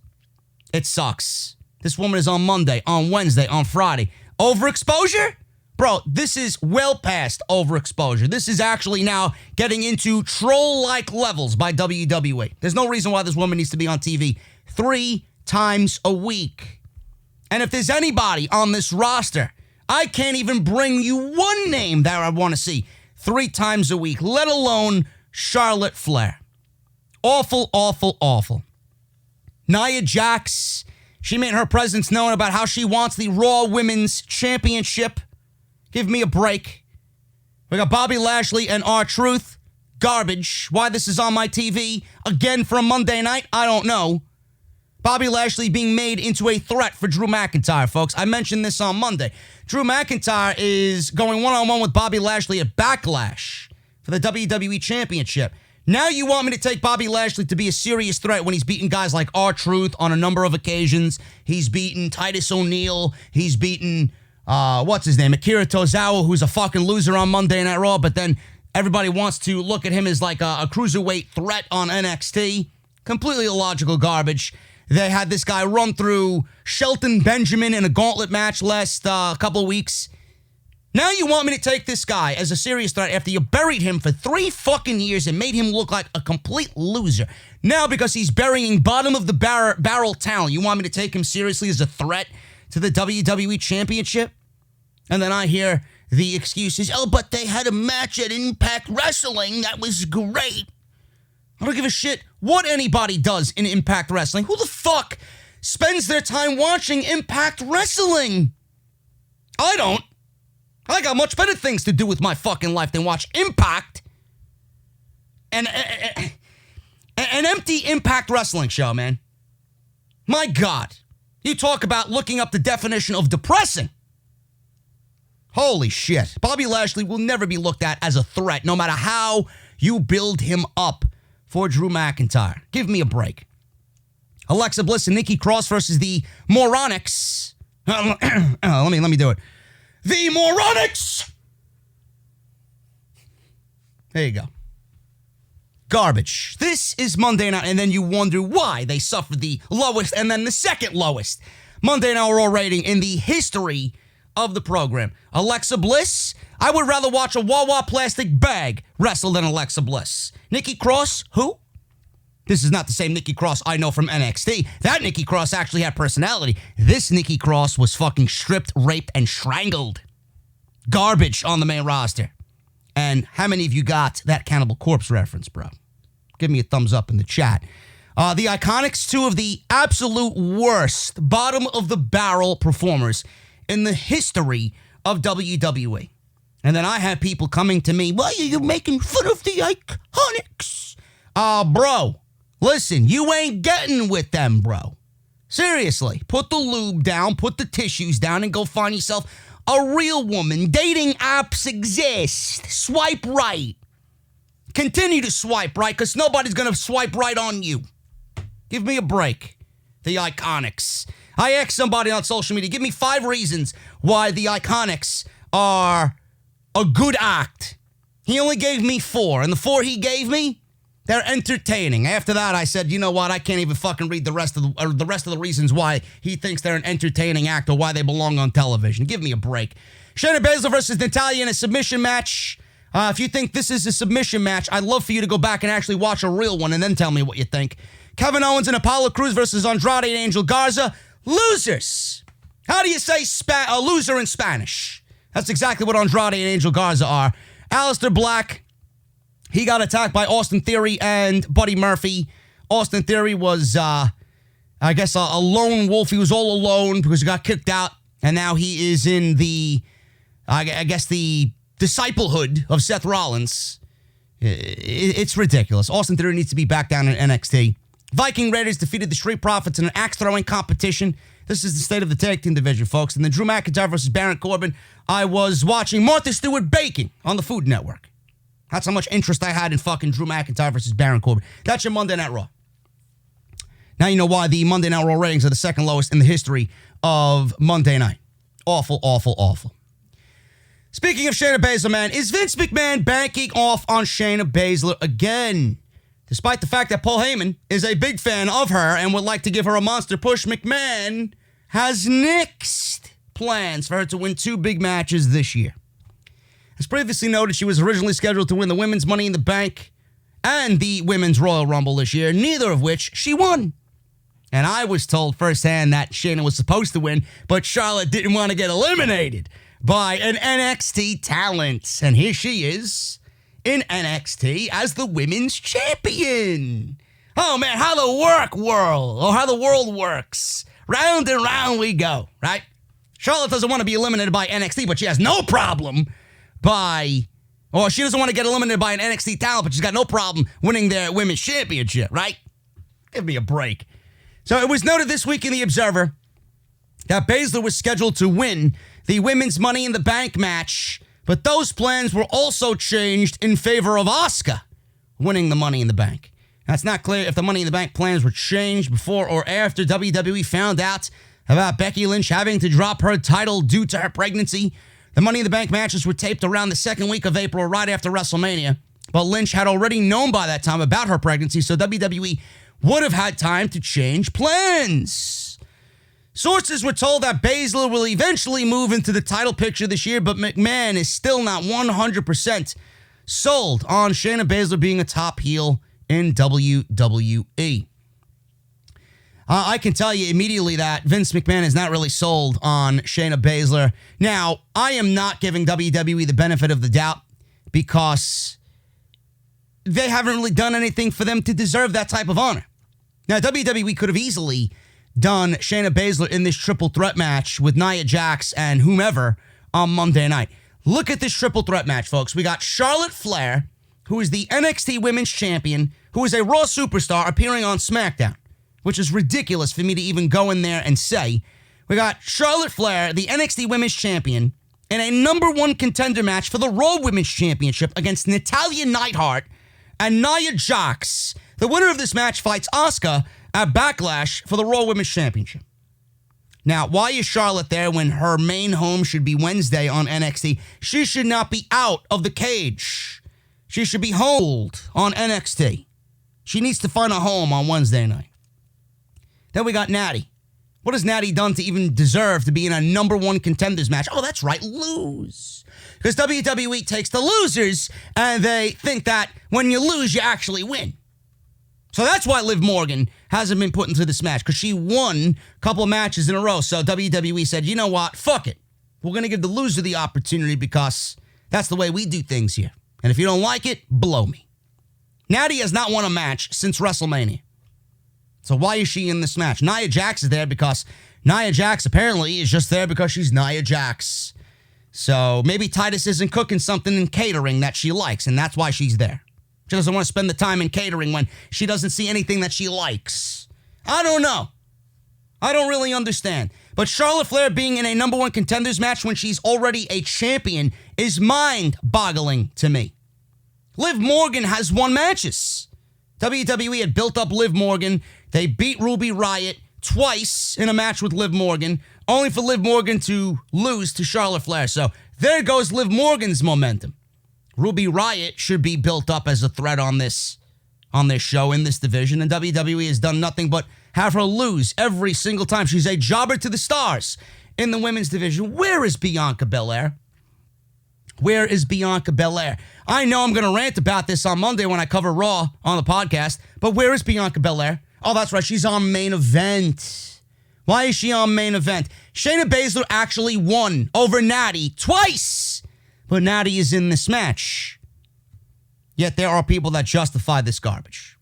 It sucks. This woman is on Monday, on Wednesday, on Friday. Overexposure? Bro, this is well past overexposure. This is actually now getting into troll-like levels by WWE. There's no reason why this woman needs to be on TV 3 times a week. And if there's anybody on this roster, I can't even bring you one name that I want to see 3 times a week, let alone Charlotte Flair. Awful, awful, awful. Nia Jax, she made her presence known about how she wants the Raw Women's Championship. Give me a break. We got Bobby Lashley and R-Truth. garbage. Why this is on my TV again for a Monday night, I don't know. Bobby Lashley being made into a threat for Drew McIntyre, folks. I mentioned this on Monday. Drew McIntyre is going one-on-one with Bobby Lashley at Backlash for the WWE Championship. Now you want me to take Bobby Lashley to be a serious threat when he's beaten guys like R-Truth on a number of occasions. He's beaten Titus O'Neil. He's beaten, what's his name, Akira Tozawa, who's a fucking loser on Monday Night Raw, but then everybody wants to look at him as like a cruiserweight threat on NXT. Completely illogical garbage. They had this guy run through Shelton Benjamin in a gauntlet match last couple of weeks. Now you want me to take this guy as a serious threat after you buried him for 3 fucking years and made him look like a complete loser. Now because he's burying bottom of the barrel talent, you want me to take him seriously as a threat to the WWE Championship? And then I hear the excuses, oh, but they had a match at Impact Wrestling. That was great. I don't give a shit what anybody does in Impact Wrestling. Who the fuck spends their time watching Impact Wrestling? I don't. I got much better things to do with my fucking life than watch Impact and an empty Impact Wrestling show, man. My God. You talk about looking up the definition of depressing. Holy shit. Bobby Lashley will never be looked at as a threat, no matter how you build him up for Drew McIntyre. Give me a break. Alexa Bliss and Nikki Cross versus the Moronics. Let me do it. The Moronics! There you go. Garbage. This is Monday night, and then you wonder why they suffered the lowest and then the second lowest Monday Night Raw rating in the history of the program. Alexa Bliss, I would rather watch a Wawa plastic bag wrestle than Alexa Bliss. Nikki Cross, who? This is not the same Nikki Cross I know from NXT. That Nikki Cross actually had personality. This Nikki Cross was fucking stripped, raped, and strangled. Garbage on the main roster. And how many of you got that Cannibal Corpse reference, bro? Give me a thumbs up in the chat. The IIconics, 2 of the absolute worst bottom-of-the-barrel performers in the history of WWE. And then I have people coming to me, why are you making fun of the IIconics? Bro, listen, you ain't getting with them, bro. Seriously, put the lube down, put the tissues down, and go find yourself a real woman. Dating apps exist. Swipe right. Continue to swipe right, because nobody's going to swipe right on you. Give me a break. The IIconics. I asked somebody on social media, give me 5 reasons why the IIconics are a good act. He only gave me 4, and the 4 he gave me, they're entertaining. After that, I said, you know what? I can't even fucking read the rest of the reasons why he thinks they're an entertaining act or why they belong on television. Give me a break. Shayna Baszler versus Natalya in a submission match. If you think this is a submission match, I'd love for you to go back and actually watch a real one and then tell me what you think. Kevin Owens and Apollo Crews versus Andrade and Angel Garza. Losers. How do you say a loser in Spanish? That's exactly what Andrade and Angel Garza are. Aleister Black, he got attacked by Austin Theory and Buddy Murphy. Austin Theory was, I guess, a lone wolf. He was all alone because he got kicked out. And now he is in the, I guess, the disciplehood of Seth Rollins. It's ridiculous. Austin Theory needs to be back down in NXT. Viking Raiders defeated the Street Profits in an axe-throwing competition. This is the state of the tag team division, folks. And then Drew McIntyre versus Baron Corbin. I was watching Martha Stewart baking on the Food Network. That's how much interest I had in fucking Drew McIntyre versus Baron Corbin. That's your Monday Night Raw. Now you know why the Monday Night Raw ratings are the second lowest in the history of Monday Night. Awful, awful, awful. Speaking of Shayna Baszler, man, is Vince McMahon banking off on Shayna Baszler again? Despite the fact that Paul Heyman is a big fan of her and would like to give her a monster push, McMahon has nixed plans for her to win 2 big matches this year. As previously noted, she was originally scheduled to win the Women's Money in the Bank and the Women's Royal Rumble this year, neither of which she won. And I was told firsthand that Shayna was supposed to win, but Charlotte didn't want to get eliminated by an NXT talent. And here she is in NXT as the women's champion. Oh man, how the world works. Round and round we go, right? Charlotte doesn't want to be eliminated by NXT, but she has no problem by Or she doesn't want to get eliminated by an NXT talent, but she's got no problem winning their women's championship, right? Give me a break. So it was noted this week in The Observer that Baszler was scheduled to win the Women's Money in the Bank match, but those plans were also changed in favor of Asuka winning the Money in the Bank. Now, it's not clear if the Money in the Bank plans were changed before or after WWE found out about Becky Lynch having to drop her title due to her pregnancy. The Money in the Bank matches were taped around the second week of April, right after WrestleMania, but Lynch had already known by that time about her pregnancy, so WWE would have had time to change plans. Sources were told that Baszler will eventually move into the title picture this year, but McMahon is still not 100% sold on Shayna Baszler being a top heel in WWE. I can tell you immediately that Vince McMahon is not really sold on Shayna Baszler. Now, I am not giving WWE the benefit of the doubt because they haven't really done anything for them to deserve that type of honor. Now, WWE could have easily done Shayna Baszler in this triple threat match with Nia Jax and whomever on Monday night. Look at this triple threat match, folks. We got Charlotte Flair, who is the NXT Women's Champion, who is a Raw superstar appearing on SmackDown, which is ridiculous for me to even go in there and say. We got Charlotte Flair, the NXT Women's Champion, in a number one contender match for the Raw Women's Championship against Natalya Neidhart and Nia Jax. The winner of this match fights Asuka at Backlash for the Raw Women's Championship. Now, why is Charlotte there when her main home should be Wednesday on NXT? She should not be out of the cage. She should be held on NXT. She needs to find a home on Wednesday night. Then we got Natty. What has Natty done to even deserve to be in a number one contenders match? Oh, that's right, lose. Because WWE takes the losers and they think that when you lose, you actually win. So that's why Liv Morgan hasn't been put into this match, because she won a couple of matches in a row. So WWE said, you know what? Fuck it. We're going to give the loser the opportunity because that's the way we do things here. And if you don't like it, blow me. Natty has not won a match since WrestleMania. So why is she in this match? Nia Jax is there because Nia Jax apparently is just there because she's Nia Jax. So maybe Titus isn't cooking something in catering that she likes, and that's why she's there. She doesn't want to spend the time in catering when she doesn't see anything that she likes. I don't know. I don't really understand. But Charlotte Flair being in a number one contenders match when she's already a champion is mind-boggling to me. Liv Morgan has won matches. WWE had built up Liv Morgan. They beat Ruby Riott twice in a match with Liv Morgan, only for Liv Morgan to lose to Charlotte Flair. So there goes Liv Morgan's momentum. Ruby Riott should be built up as a threat on this show in this division, and WWE has done nothing but have her lose every single time. She's a jobber to the stars in the women's division. Where is Bianca Belair? Where is Bianca Belair? I know I'm going to rant about this on Monday when I cover Raw on the podcast, but where is Bianca Belair? Oh, that's right, she's on main event. Why is she on main event? Shayna Baszler actually won over Natty twice, but Natty is in this match. Yet there are people that justify this garbage.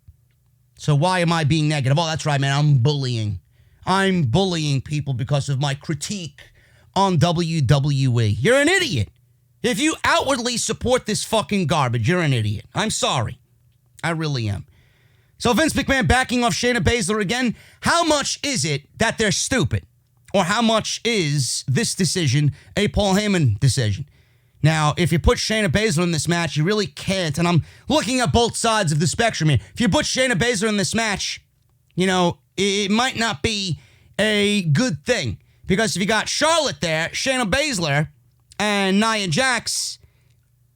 So why am I being negative? Oh, that's right, man, I'm bullying. I'm bullying people because of my critique on WWE. You're an idiot. If you outwardly support this fucking garbage, you're an idiot. I'm sorry. I really am. So Vince McMahon backing off Shayna Baszler again. How much is it that they're stupid? Or how much is this decision a Paul Heyman decision? Now, if you put Shayna Baszler in this match, you really can't. And I'm looking at both sides of the spectrum here. If you put Shayna Baszler in this match, you know, it might not be a good thing. Because if you got Charlotte there, Shayna Baszler, and Nia Jax,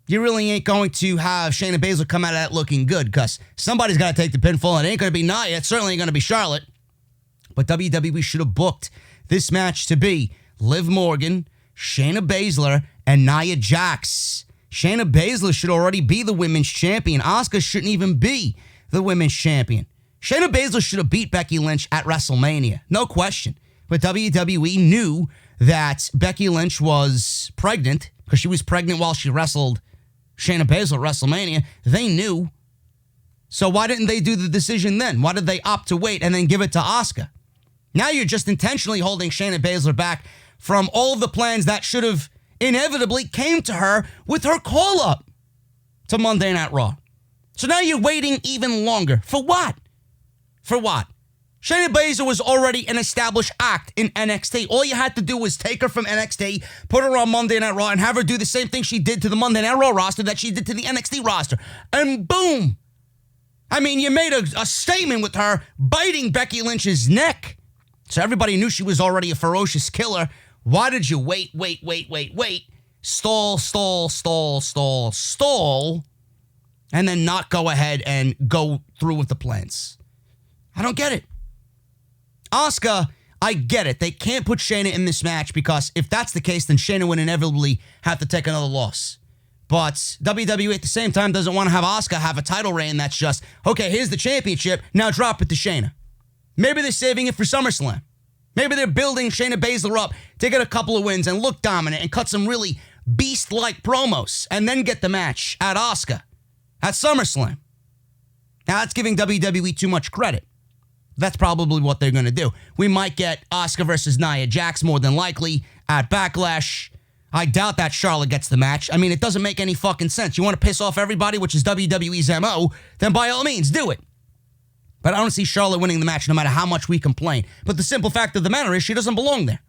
you really ain't going to have Shayna Baszler come out of that looking good, because somebody's got to take the pinfall. It ain't going to be Nia. It certainly ain't going to be Charlotte. But WWE should have booked this match to be Liv Morgan, Shayna Baszler, and Nia Jax. Shayna Baszler should already be the women's champion. Asuka shouldn't even be the women's champion. Shayna Baszler should have beat Becky Lynch at WrestleMania. No question. But WWE knew that Becky Lynch was pregnant, because she was pregnant while she wrestled Shayna Baszler at WrestleMania. They knew. So why didn't they do the decision then? Why did they opt to wait and then give it to Asuka? Now you're just intentionally holding Shayna Baszler back from all of the plans that should have inevitably came to her with her call-up. to Monday Night Raw. So now you're waiting even longer. For what? For what? Shayna Baszler was already an established act in NXT. All you had to do was take her from NXT, put her on Monday Night Raw, and have her do the same thing she did to the Monday Night Raw roster that she did to the NXT roster. And boom! I mean, you made a statement with her biting Becky Lynch's neck. So everybody knew she was already a ferocious killer. Why did you wait? Stall, and then not go ahead and go through with the plans? I don't get it. Asuka, I get it. They can't put Shayna in this match because if that's the case, then Shayna would inevitably have to take another loss. But WWE at the same time doesn't want to have Asuka have a title reign that's just, okay, here's the championship, now drop it to Shayna. Maybe they're saving it for SummerSlam. Maybe they're building Shayna Baszler up to get a couple of wins and look dominant and cut some really beast-like promos and then get the match at Asuka at SummerSlam. Now, that's giving WWE too much credit. That's probably what they're going to do. We might get Asuka versus Nia Jax more than likely at Backlash. I doubt that Charlotte gets the match. I mean, it doesn't make any fucking sense. You want to piss off everybody, which is WWE's MO, then by all means, do it. But I don't see Charlotte winning the match no matter how much we complain. But the simple fact of the matter is she doesn't belong there.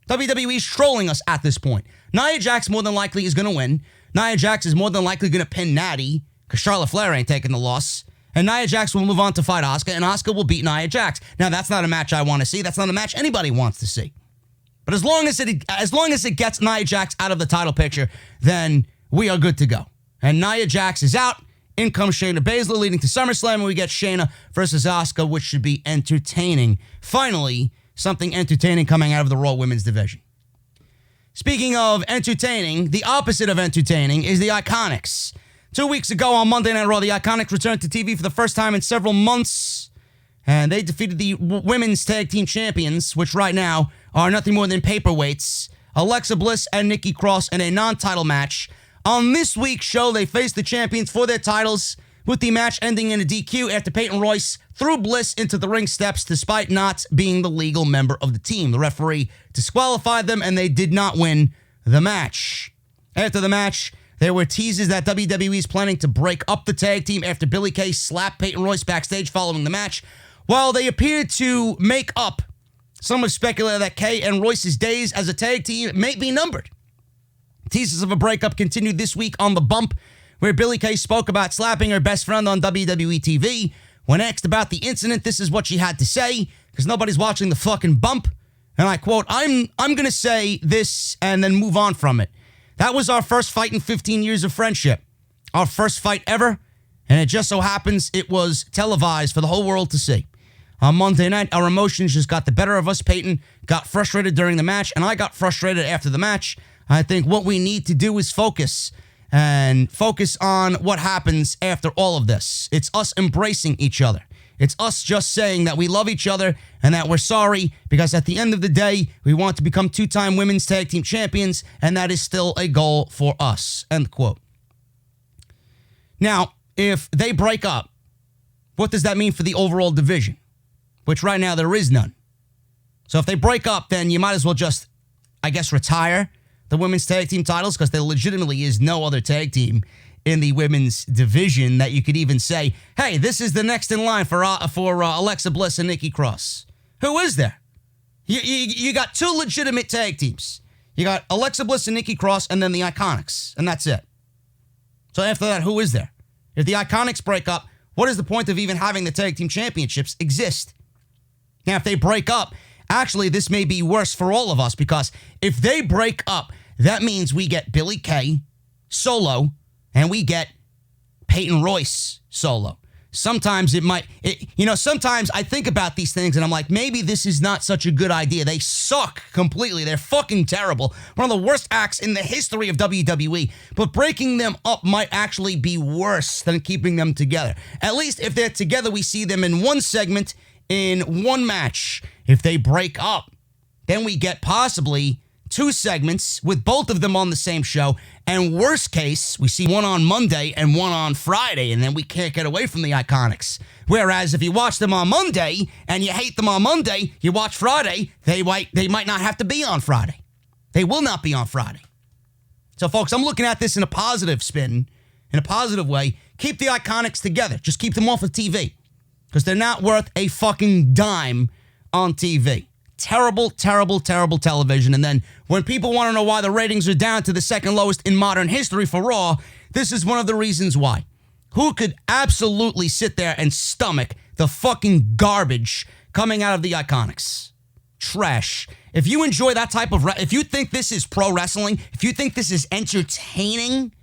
WWE's trolling us at this point. Nia Jax more than likely is going to win. Nia Jax is more than likely going to pin Natty because Charlotte Flair ain't taking the loss. And Nia Jax will move on to fight Asuka, and Asuka will beat Nia Jax. Now, that's not a match I want to see. That's not a match anybody wants to see. But as long as it gets Nia Jax out of the title picture, then we are good to go. And Nia Jax is out. In comes Shayna Baszler, leading to SummerSlam, and we get Shayna versus Asuka, which should be entertaining. Finally, something entertaining coming out of the Raw Women's Division. Speaking of entertaining, the opposite of entertaining is the IIconics. 2 weeks ago on Monday Night Raw, the IIconics returned to TV for the first time in several months, and they defeated the Women's Tag Team Champions, which right now are nothing more than paperweights, Alexa Bliss and Nikki Cross in a non-title match. On this week's show, they faced the champions for their titles, with the match ending in a DQ after Peyton Royce threw Bliss into the ring steps despite not being the legal member of the team. The referee disqualified them, and they did not win the match. After the match, there were teases that WWE is planning to break up the tag team after Billie Kay slapped Peyton Royce backstage following the match. While they appeared to make up, some have speculated that Kay and Royce's days as a tag team may be numbered. Teases of a breakup continued this week on The Bump, where Billie Kay spoke about slapping her best friend on WWE TV. When asked about the incident, this is what she had to say, because nobody's watching the fucking Bump. And I quote, I'm going to say this and then move on from it. That was our first fight in 15 years of friendship. Our first fight ever, and it just so happens it was televised for the whole world to see. On Monday night, our emotions just got the better of us. Peyton got frustrated during the match, and I got frustrated after the match. I think what we need to do is focus on what happens after all of this. It's us embracing each other. It's us just saying that we love each other and that we're sorry, because at the end of the day, we want to become two-time women's tag team champions, and that is still a goal for us. End quote. Now, if they break up, what does that mean for the overall division? Which right now there is none. So if they break up, then you might as well just, I guess, retire the women's tag team titles, because there legitimately is no other tag team in the women's division that you could even say, hey, this is the next in line for Alexa Bliss and Nikki Cross. Who is there? You got two legitimate tag teams. You got Alexa Bliss and Nikki Cross, and then the IIconics, and that's it. So after that, who is there? If the IIconics break up, what is the point of even having the tag team championships exist? Now, if they break up, actually, this may be worse for all of us, because if they break up, that means we get Billie Kay solo, and we get Peyton Royce solo. Sometimes sometimes I think about these things and I'm like, maybe this is not such a good idea. They suck completely. They're fucking terrible. One of the worst acts in the history of WWE. But breaking them up might actually be worse than keeping them together. At least if they're together, we see them in one segment, in one match. If they break up, then we get possibly two segments with both of them on the same show, and worst case, we see one on Monday and one on Friday, and then we can't get away from the IIconics. Whereas if you watch them on Monday and you hate them on Monday, you watch Friday, they might not have to be on Friday. They will not be on Friday. So folks, I'm looking at this in a positive spin, in a positive way, keep the IIconics together. Just keep them off of TV. Because they're not worth a fucking dime on TV. Terrible, terrible, terrible television. And then when people want to know why the ratings are down to the second lowest in modern history for Raw, this is one of the reasons why. Who could absolutely sit there and stomach the fucking garbage coming out of the IIconics? Trash. If you enjoy that type of... if you think this is pro wrestling, if you think this is entertaining...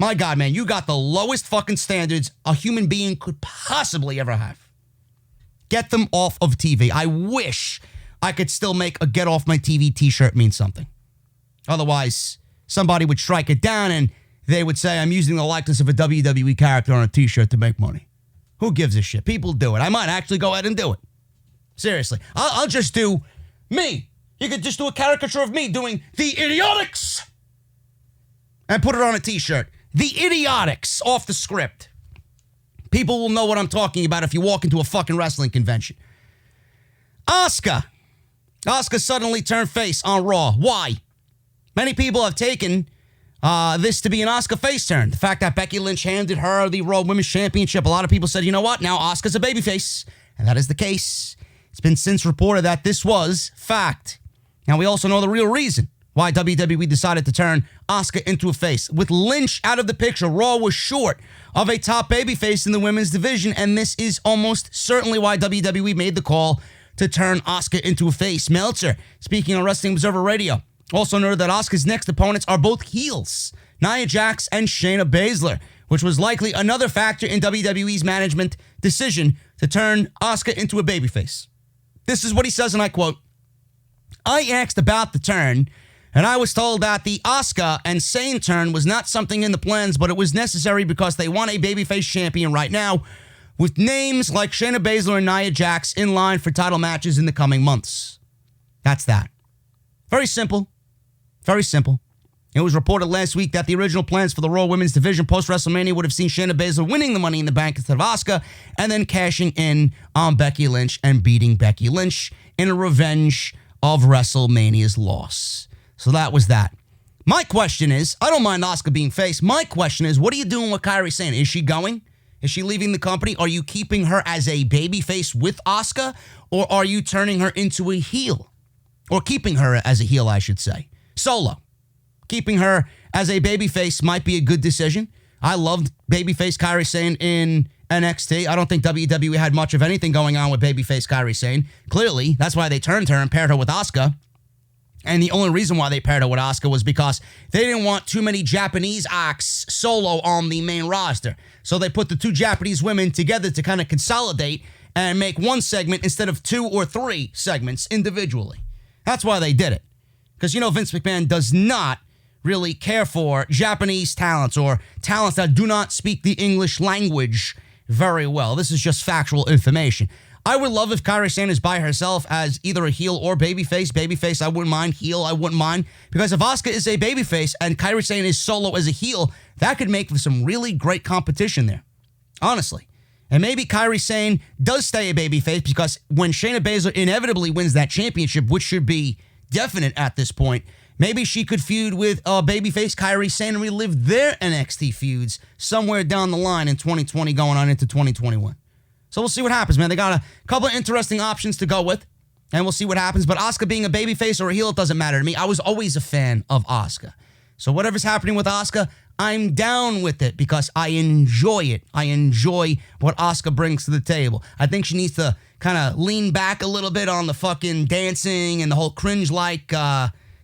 my God, man, you got the lowest fucking standards a human being could possibly ever have. Get them off of TV. I wish I could still make a get off my TV t-shirt mean something. Otherwise, somebody would strike it down and they would say I'm using the likeness of a WWE character on a t-shirt to make money. Who gives a shit? People do it. I might actually go ahead and do it. Seriously. I'll just do me. You could just do a caricature of me doing the IIconics and put it on a t-shirt. The IIconics off the script. People will know what I'm talking about if you walk into a fucking wrestling convention. Asuka. Asuka suddenly turned face on Raw. Why? Many people have taken this to be an Asuka face turn. The fact that Becky Lynch handed her the Raw Women's Championship, a lot of people said, you know what? Now Asuka's a babyface. And that is the case. It's been since reported that this was fact. Now we also know the real reason why WWE decided to turn Asuka into a face. With Lynch out of the picture, Raw was short of a top babyface in the women's division, and this is almost certainly why WWE made the call to turn Asuka into a face. Meltzer, speaking on Wrestling Observer Radio, also noted that Asuka's next opponents are both heels, Nia Jax and Shayna Baszler, which was likely another factor in WWE's management decision to turn Asuka into a babyface. This is what he says, and I quote, I asked about the turn, and I was told that the Asuka and Zayn turn was not something in the plans, but it was necessary because they want a babyface champion right now, with names like Shayna Baszler and Nia Jax in line for title matches in the coming months. That's that. Very simple. Very simple. It was reported last week that the original plans for the Raw Women's Division post-WrestleMania would have seen Shayna Baszler winning the Money in the Bank instead of Asuka, and then cashing in on Becky Lynch and beating Becky Lynch in a revenge of WrestleMania's loss. So that was that. My question is, I don't mind Asuka being face. My question is, what are you doing with Kairi Sane? Is she going? Is she leaving the company? Are you keeping her as a babyface with Asuka? Or are you turning her into a heel? Or keeping her as a heel, I should say. Solo. Keeping her as a babyface might be a good decision. I loved babyface Kairi Sane in NXT. I don't think WWE had much of anything going on with babyface Kairi Sane. Clearly, that's why they turned her and paired her with Asuka. And the only reason why they paired her with Asuka was because they didn't want too many Japanese acts solo on the main roster. So they put the two Japanese women together to kind of consolidate and make one segment instead of 2 or 3 segments individually. That's why they did it. Because, you know, Vince McMahon does not really care for Japanese talents or talents that do not speak the English language very well. This is just factual information. I would love if Kairi Sane is by herself as either a heel or babyface. Babyface, I wouldn't mind. Heel, I wouldn't mind. Because if Asuka is a babyface and Kairi Sane is solo as a heel, that could make for some really great competition there. Honestly. And maybe Kairi Sane does stay a babyface because when Shayna Baszler inevitably wins that championship, which should be definite at this point, maybe she could feud with babyface Kairi Sane and relive their NXT feuds somewhere down the line in 2020 going on into 2021. So we'll see what happens, man. They got a couple of interesting options to go with, and we'll see what happens. But Asuka being a babyface or a heel, it doesn't matter to me. I was always a fan of Asuka. So whatever's happening with Asuka, I'm down with it because I enjoy it. I enjoy what Asuka brings to the table. I think she needs to kind of lean back a little bit on the fucking dancing and the whole cringe-like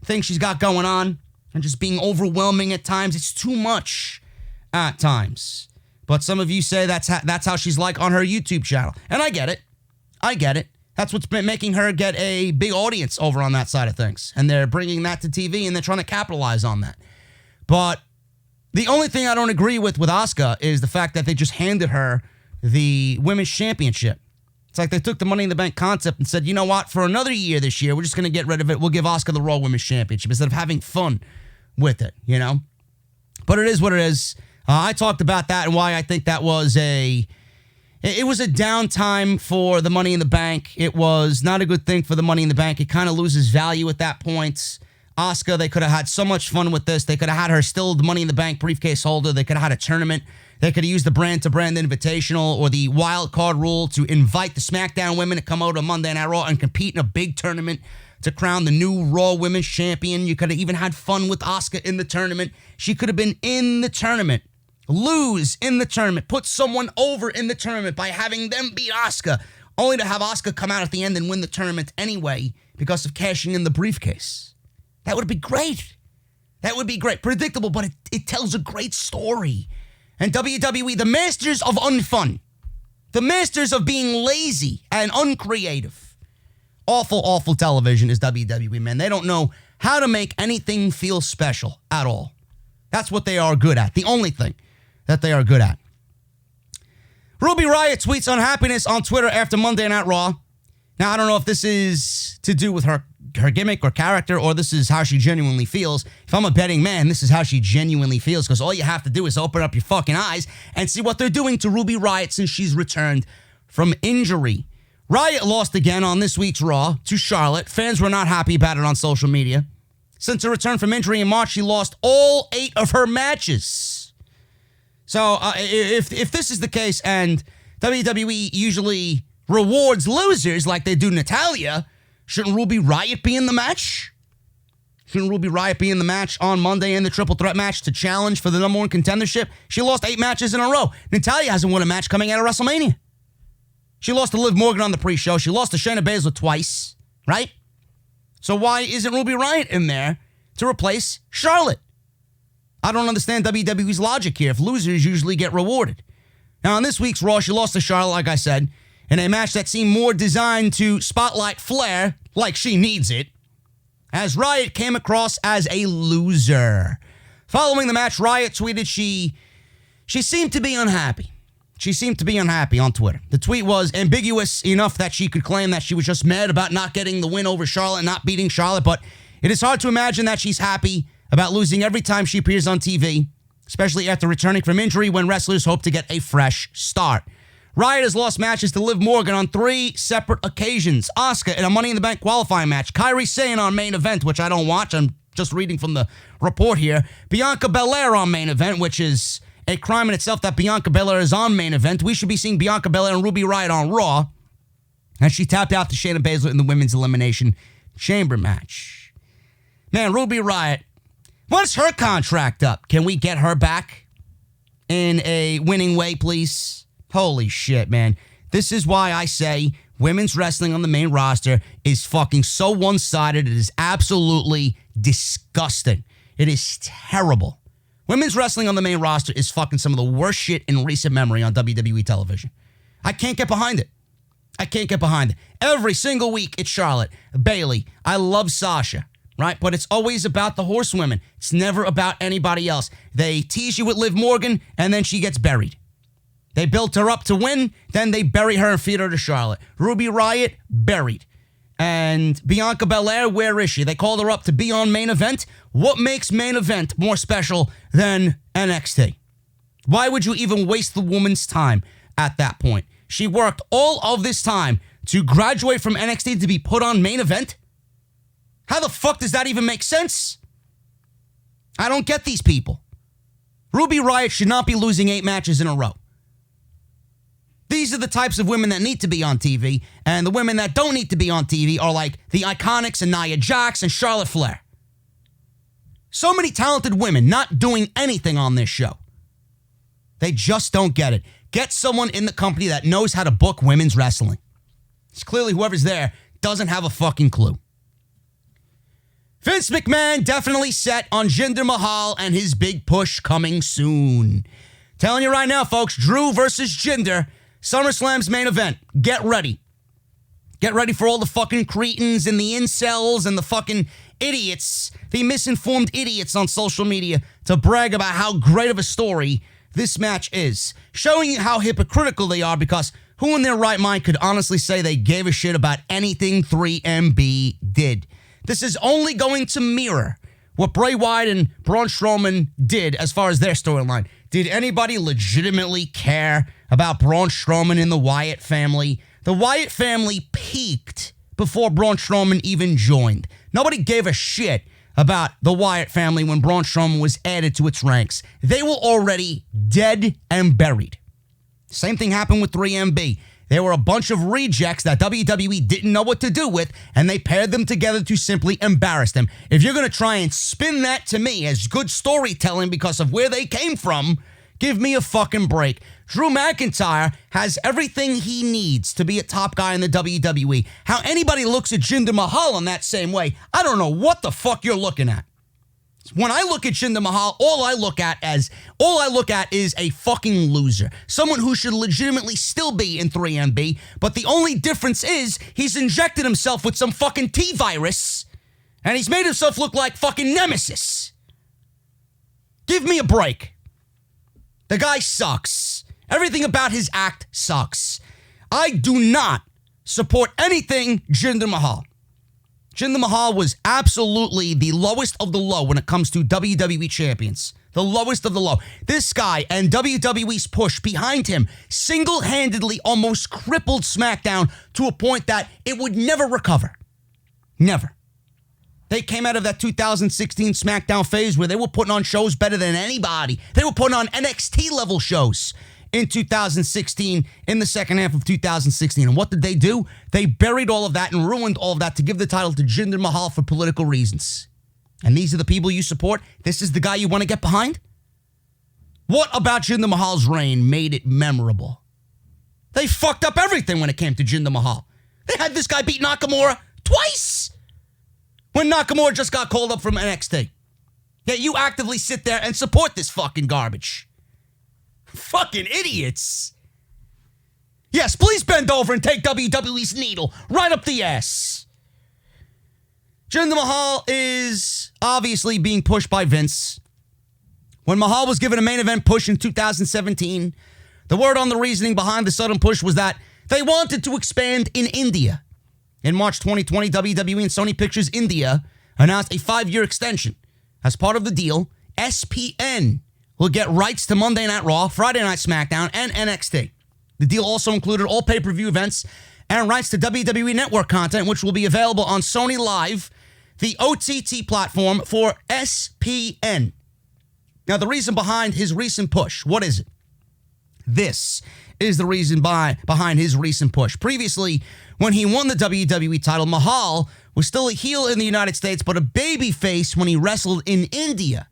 thing she's got going on and just being overwhelming at times. It's too much at times. But some of you say that's how she's like on her YouTube channel. And I get it. I get it. That's what's been making her get a big audience over on that side of things. And they're bringing that to TV and they're trying to capitalize on that. But the only thing I don't agree with Asuka is the fact that they just handed her the Women's Championship. It's like they took the Money in the Bank concept and said, you know what, for another year this year, we're just going to get rid of it. We'll give Asuka the Raw Women's Championship instead of having fun with it, you know? But it is what it is. I talked about that and why I think that was it was a downtime for the Money in the Bank. It was not a good thing for the Money in the Bank. It kind of loses value at that point. Asuka. They could have had so much fun with this. They could have had her still the Money in the Bank briefcase holder. They could have had a tournament. They could have used the brand-to-brand invitational or the wild card rule to invite the SmackDown women to come out on Monday Night Raw and compete in a big tournament to crown the new Raw Women's Champion. You could have even had fun with Asuka in the tournament. She could have been in the tournament, lose in the tournament, put someone over in the tournament by having them beat Asuka, only to have Asuka come out at the end and win the tournament anyway because of cashing in the briefcase. That would be great. That would be great. Predictable, but it tells a great story. And WWE, the masters of unfun, the masters of being lazy and uncreative. Awful, awful television is WWE, man. They don't know how to make anything feel special at all. That's what they are good at. The only thing that they are good at. Ruby Riott tweets unhappiness on Twitter after Monday Night Raw. Now, I don't know if this is to do with her gimmick or character, or this is how she genuinely feels. If I'm a betting man, this is how she genuinely feels, because all you have to do is open up your fucking eyes and see what they're doing to Ruby Riott since she's returned from injury. Riott lost again on this week's Raw to Charlotte. Fans were not happy about it on social media. Since her return from injury in March, she lost all 8 of her matches. So if this is the case, and WWE usually rewards losers like they do Natalya, shouldn't Ruby Riott be in the match? Shouldn't Ruby Riott be in the match on Monday in the triple threat match to challenge for the number 1 contendership? She lost 8 matches in a row. Natalya hasn't won a match coming out of WrestleMania. She lost to Liv Morgan on the pre-show. She lost to Shayna Baszler twice, right? So why isn't Ruby Riott in there to replace Charlotte? I don't understand WWE's logic here if losers usually get rewarded. Now, on this week's Raw, she lost to Charlotte, like I said, in a match that seemed more designed to spotlight Flair, like she needs it, as Riott came across as a loser. Following the match, Riott tweeted she seemed to be unhappy. She seemed to be unhappy on Twitter. The tweet was ambiguous enough that she could claim that she was just mad about not getting the win over Charlotte, not beating Charlotte, but it is hard to imagine that she's happy about losing every time she appears on TV, especially after returning from injury when wrestlers hope to get a fresh start. Riott has lost matches to Liv Morgan on 3 separate occasions. Asuka in a Money in the Bank qualifying match. Kairi Sane on main event, which I don't watch. I'm just reading from the report here. Bianca Belair on main event, which is a crime in itself that Bianca Belair is on main event. We should be seeing Bianca Belair and Ruby Riott on Raw. And she tapped out to Shayna Baszler in the Women's Elimination Chamber match. Man, Ruby Riott, when's her contract up? Can we get her back in a winning way, please? Holy shit, man. This is why I say women's wrestling on the main roster is fucking so one-sided. It is absolutely disgusting. It is terrible. Women's wrestling on the main roster is fucking some of the worst shit in recent memory on WWE television. I can't get behind it. I can't get behind it. Every single week, it's Charlotte, Bayley. I love Sasha, right? But it's always about the horsewomen. It's never about anybody else. They tease you with Liv Morgan, and then she gets buried. They built her up to win, then they bury her and feed her to Charlotte. Ruby Riott, buried. And Bianca Belair, where is she? They called her up to be on main event. What makes main event more special than NXT? Why would you even waste the woman's time at that point? She worked all of this time to graduate from NXT to be put on main event? How the fuck does that even make sense? I don't get these people. Ruby Riott should not be losing 8 matches in a row. These are the types of women that need to be on TV, and the women that don't need to be on TV are like the IIconics and Nia Jax and Charlotte Flair. So many talented women not doing anything on this show. They just don't get it. Get someone in the company that knows how to book women's wrestling. It's clearly whoever's there doesn't have a fucking clue. Vince McMahon definitely set on Jinder Mahal and his big push coming soon. Telling you right now, folks, Drew versus Jinder, SummerSlam's main event. Get ready. Get ready for all the fucking cretins and the incels and the fucking idiots, the misinformed idiots on social media to brag about how great of a story this match is. Showing you how hypocritical they are, because who in their right mind could honestly say they gave a shit about anything 3MB did? This is only going to mirror what Bray Wyatt and Braun Strowman did as far as their storyline. Did anybody legitimately care about Braun Strowman and the Wyatt family? The Wyatt family peaked before Braun Strowman even joined. Nobody gave a shit about the Wyatt family when Braun Strowman was added to its ranks. They were already dead and buried. Same thing happened with 3MB. There were a bunch of rejects that WWE didn't know what to do with, and they paired them together to simply embarrass them. If you're going to try and spin that to me as good storytelling because of where they came from, give me a fucking break. Drew McIntyre has everything he needs to be a top guy in the WWE. How anybody looks at Jinder Mahal in that same way, I don't know what the fuck you're looking at. When I look at Jinder Mahal, all I look at is a fucking loser. Someone who should legitimately still be in 3MB, but the only difference is he's injected himself with some fucking T-virus, and he's made himself look like fucking Nemesis. Give me a break. The guy sucks. Everything about his act sucks. I do not support anything Jinder Mahal. Jinder Mahal was absolutely the lowest of the low when it comes to WWE champions. The lowest of the low. This guy and WWE's push behind him single-handedly almost crippled SmackDown to a point that it would never recover. Never. They came out of that 2016 SmackDown phase where they were putting on shows better than anybody. They were putting on NXT-level shows in 2016, in the second half of 2016. And what did they do? They buried all of that and ruined all of that to give the title to Jinder Mahal for political reasons. And these are the people you support? This is the guy you want to get behind? What about Jinder Mahal's reign made it memorable? They fucked up everything when it came to Jinder Mahal. They had this guy beat Nakamura twice when Nakamura just got called up from NXT. Yet you actively sit there and support this fucking garbage. Fucking idiots. Yes, please bend over and take WWE's needle right up the ass. Jinder Mahal is obviously being pushed by Vince. When Mahal was given a main event push in 2017, the word on the reasoning behind the sudden push was that they wanted to expand in India. In March 2020, WWE and Sony Pictures India announced a 5-year extension. As part of the deal, SPN will get rights to Monday Night Raw, Friday Night SmackDown, and NXT. The deal also included all pay-per-view events and rights to WWE Network content, which will be available on Sony Live, the OTT platform for SPN. Now, the reason behind his recent push, what is it? This is the reason behind his recent push. Previously, when he won the WWE title, Mahal was still a heel in the United States, but a babyface when he wrestled in India.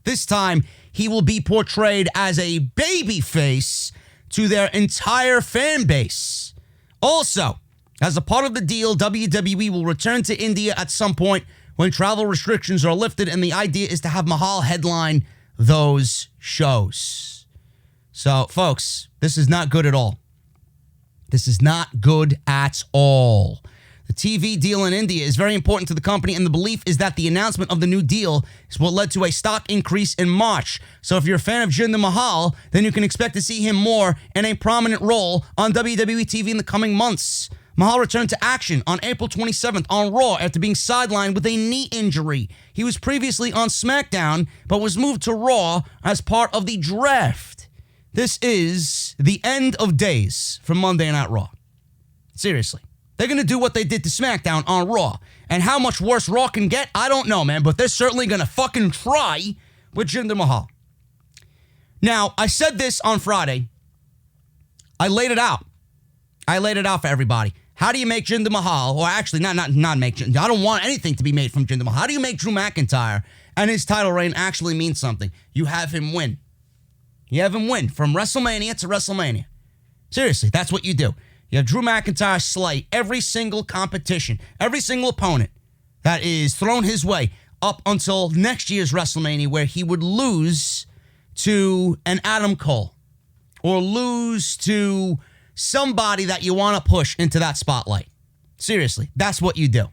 This time, he will be portrayed as a babyface to their entire fan base. Also, as a part of the deal, WWE will return to India at some point when travel restrictions are lifted, and the idea is to have Mahal headline those shows. So, folks, this is not good at all. This is not good at all. The TV deal in India is very important to the company, and the belief is that the announcement of the new deal is what led to a stock increase in March. So if you're a fan of Jinder Mahal, then you can expect to see him more in a prominent role on WWE TV in the coming months. Mahal returned to action on April 27th on Raw after being sidelined with a knee injury. He was previously on SmackDown, but was moved to Raw as part of the draft. This is the end of days for Monday Night Raw. Seriously. They're going to do what they did to SmackDown on Raw. And how much worse Raw can get, I don't know, man. But they're certainly going to fucking try with Jinder Mahal. Now, I said this on Friday. I laid it out. I laid it out for everybody. How do you make Jinder Mahal, or actually, not make Jinder, I don't want anything to be made from Jinder Mahal. How do you make Drew McIntyre and his title reign actually mean something? You have him win. You have him win from WrestleMania to WrestleMania. Seriously, that's what you do. You have Drew McIntyre slay every single competition, every single opponent that is thrown his way up until next year's WrestleMania, where he would lose to an Adam Cole or lose to somebody that you want to push into that spotlight. Seriously, that's what you do.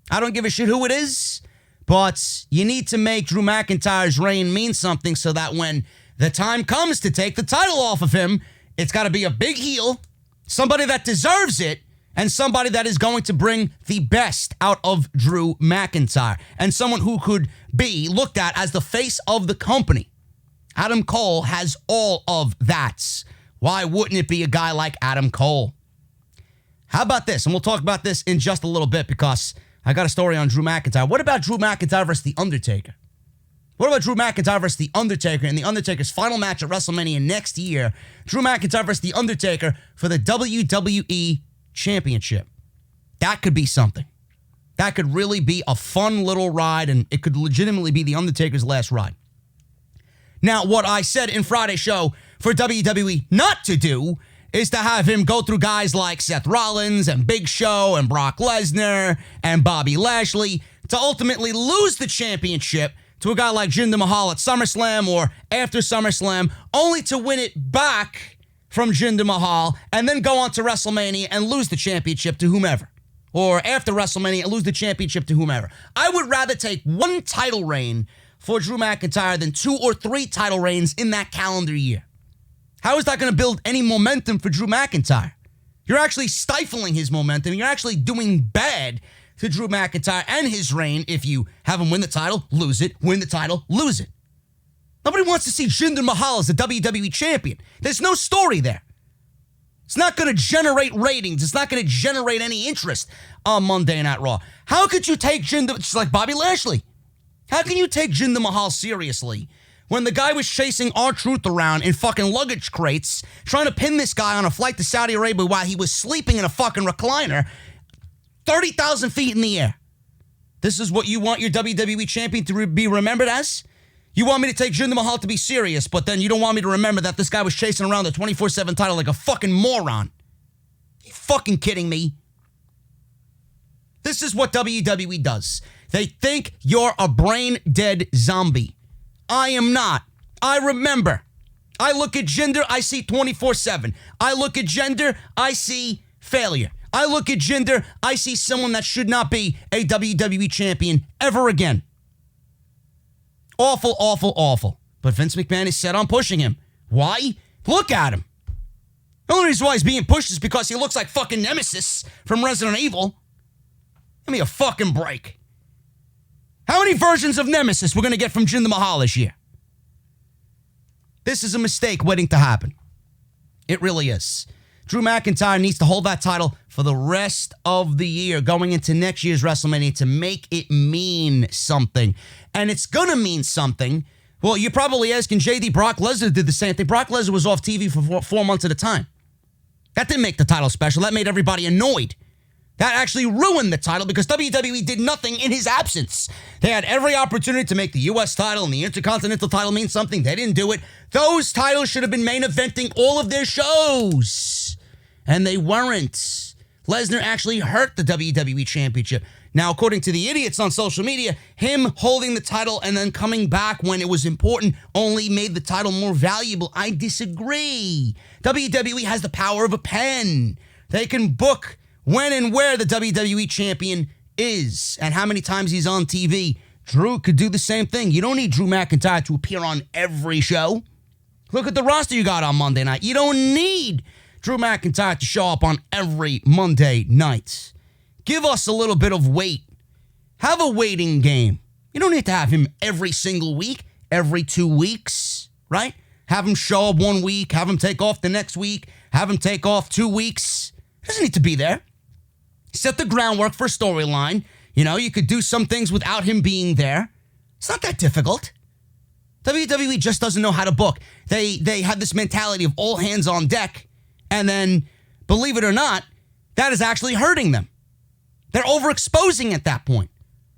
I don't give a shit who it is, but you need to make Drew McIntyre's reign mean something so that when the time comes to take the title off of him, it's got to be a big heel, somebody that deserves it, and somebody that is going to bring the best out of Drew McIntyre, and someone who could be looked at as the face of the company. Adam Cole has all of that. Why wouldn't it be a guy like Adam Cole? How about this? And we'll talk about this in just a little bit, because I got a story on Drew McIntyre. What about Drew McIntyre versus The Undertaker? What about Drew McIntyre versus The Undertaker in The Undertaker's final match at WrestleMania next year? Drew McIntyre versus The Undertaker for the WWE Championship. That could be something. That could really be a fun little ride, and it could legitimately be The Undertaker's last ride. Now, what I said in Friday's show for WWE not to do is to have him go through guys like Seth Rollins and Big Show and Brock Lesnar and Bobby Lashley to ultimately lose the championship to a guy like Jinder Mahal at SummerSlam or after SummerSlam, only to win it back from Jinder Mahal and then go on to WrestleMania and lose the championship to whomever. Or after WrestleMania and lose the championship to whomever. I would rather take one title reign for Drew McIntyre than 2 or 3 title reigns in that calendar year. How is that going to build any momentum for Drew McIntyre? You're actually stifling his momentum. You're actually doing bad to Drew McIntyre and his reign if you have him win the title, lose it, win the title, lose it. Nobody wants to see Jinder Mahal as the WWE champion. There's no story there. It's not going to generate ratings. It's not going to generate any interest on Monday Night Raw. How could you take Jinder, just like Bobby Lashley? How can you take Jinder Mahal seriously when the guy was chasing R-Truth around in fucking luggage crates, trying to pin this guy on a flight to Saudi Arabia while he was sleeping in a fucking recliner 30,000 feet in the air? This is what you want your WWE champion to be remembered as? You want me to take Jinder Mahal to be serious, but then you don't want me to remember that this guy was chasing around the 24/7 title like a fucking moron. You fucking kidding me? This is what WWE does. They think you're a brain-dead zombie. I am not. I remember. I look at Jinder, I see 24/7. I look at Jinder, I see failure. I look at Jinder, I see someone that should not be a WWE champion ever again. Awful, awful, awful. But Vince McMahon is set on pushing him. Why? Look at him. The only reason why he's being pushed is because he looks like fucking Nemesis from Resident Evil. Give me a fucking break. How many versions of Nemesis we're going to get from Jinder Mahal this year? This is a mistake waiting to happen. It really is. Drew McIntyre needs to hold that title for the rest of the year, going into next year's WrestleMania, to make it mean something. And it's going to mean something. Well, you're probably asking, JD, Brock Lesnar did the same thing. Brock Lesnar was off TV for 4 months at a time. That didn't make the title special. That made everybody annoyed. That actually ruined the title because WWE did nothing in his absence. They had every opportunity to make the U.S. title and the Intercontinental title mean something. They didn't do it. Those titles should have been main eventing all of their shows. And they weren't. Lesnar actually hurt the WWE Championship. Now, according to the idiots on social media, him holding the title and then coming back when it was important only made the title more valuable. I disagree. WWE has the power of a pen. They can book when and where the WWE champion is and how many times he's on TV. Drew could do the same thing. You don't need Drew McIntyre to appear on every show. Look at the roster you got on Monday night. You don't need Drew McIntyre to show up on every Monday night. Give us a little bit of wait. Have a waiting game. You don't need to have him every single week, every 2 weeks, right? Have him show up 1 week, have him take off the next week, have him take off 2 weeks. He doesn't need to be there. Set the groundwork for a storyline. You know, you could do some things without him being there. It's not that difficult. WWE just doesn't know how to book. They have this mentality of all hands on deck, and then, believe it or not, that is actually hurting them. They're overexposing at that point.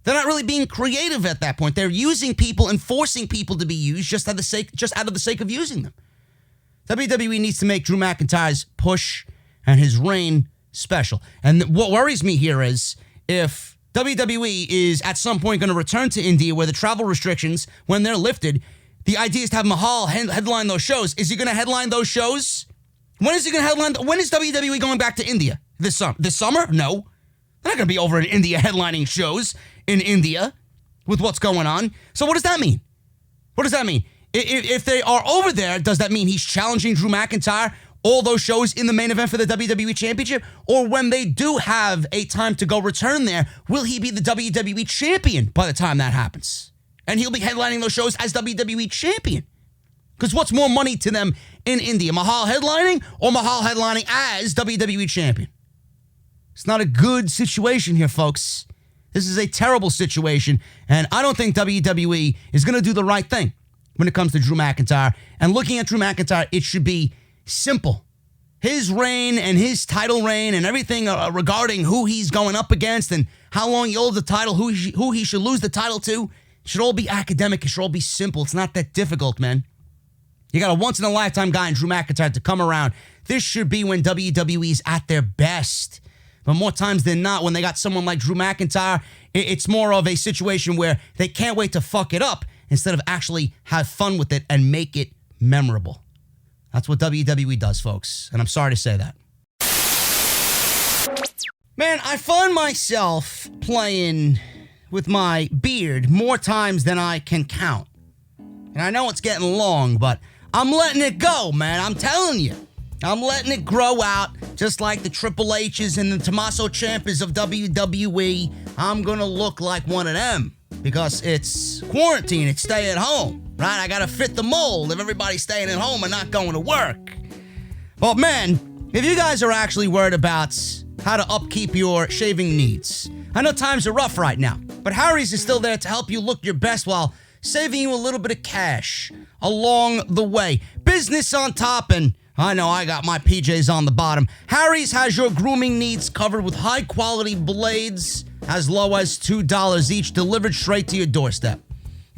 They're not really being creative at that point. They're using people and forcing people to be used just out of the sake of using them. WWE needs to make Drew McIntyre's push and his reign special. And what worries me here is if WWE is at some point going to return to India where the travel restrictions, when they're lifted, the idea is to have Mahal headline those shows. Is he going to headline those shows? When is he going to headline? When is WWE going back to India? This summer? No. They're not going to be over in India headlining shows in India with what's going on. So what does that mean? What does that mean? If they are over there, does that mean he's challenging Drew McIntyre all those shows in the main event for the WWE Championship? Or when they do have a time to go return there, will he be the WWE Champion by the time that happens? And he'll be headlining those shows as WWE Champion. Because what's more money to them in India? Mahal headlining or Mahal headlining as WWE Champion? It's not a good situation here, folks. This is a terrible situation, and I don't think WWE is going to do the right thing when it comes to Drew McIntyre. And looking at Drew McIntyre, it should be simple. His reign and his title reign and everything regarding who he's going up against and how long he holds the title, who he should lose the title to, should all be academic. It should all be simple. It's not that difficult, man. You got a once-in-a-lifetime guy in Drew McIntyre to come around. This should be when WWE is at their best. But more times than not, when they got someone like Drew McIntyre, it's more of a situation where they can't wait to fuck it up instead of actually have fun with it and make it memorable. That's what WWE does, folks. And I'm sorry to say that. Man, I find myself playing with my beard more times than I can count. And I know it's getting long, but I'm letting it go, man. I'm telling you. I'm letting it grow out, just like the Triple H's and the Tommaso Ciampas of WWE. I'm going to look like one of them because it's quarantine. It's stay at home, right? I got to fit the mold of everybody staying at home and not going to work. But man, if you guys are actually worried about how to upkeep your shaving needs, I know times are rough right now, but Harry's is still there to help you look your best while saving you a little bit of cash along the way. Business on top, and I know I got my PJs on the bottom. Harry's has your grooming needs covered with high-quality blades as low as $2 each, delivered straight to your doorstep.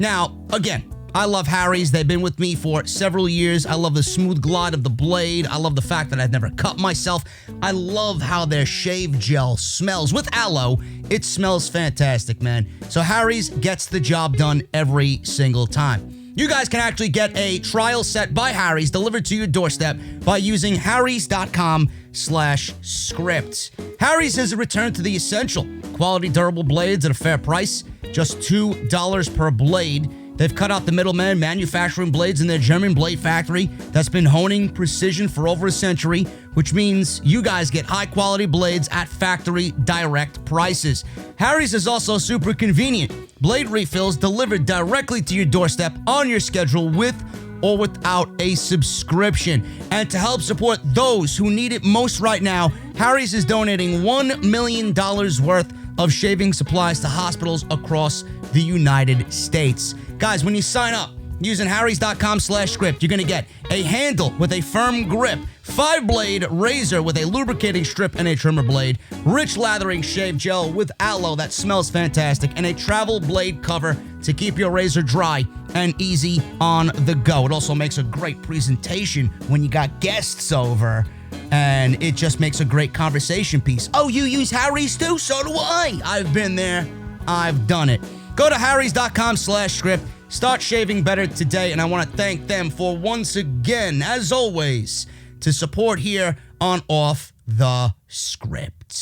Now, again, I love Harry's. They've been with me for several years. I love the smooth glide of the blade. I love the fact that I've never cut myself. I love how their shave gel smells. With aloe, it smells fantastic, man. So Harry's gets the job done every single time. You guys can actually get a trial set by Harry's delivered to your doorstep by using harrys.com/script. Harry's has returned to the essential. Quality durable blades at a fair price, just $2 per blade. They've cut out the middleman, manufacturing blades in their German blade factory that's been honing precision for over a century, which means you guys get high-quality blades at factory direct prices. Harry's is also super convenient. Blade refills delivered directly to your doorstep on your schedule with or without a subscription. And to help support those who need it most right now, Harry's is donating $1 million worth of shaving supplies to hospitals across the United States. Guys, when you sign up using harrys.com/script, you're going to get a handle with a firm grip, 5-blade razor with a lubricating strip and a trimmer blade, rich lathering shave gel with aloe that smells fantastic, and a travel blade cover to keep your razor dry and easy on the go. It also makes a great presentation when you got guests over, and it just makes a great conversation piece. Oh, you use Harry's too? So do I. I've been there. I've done it. Go to harrys.com/script. Start shaving better today, and I want to thank them for once again, as always, to support here on Off the Script.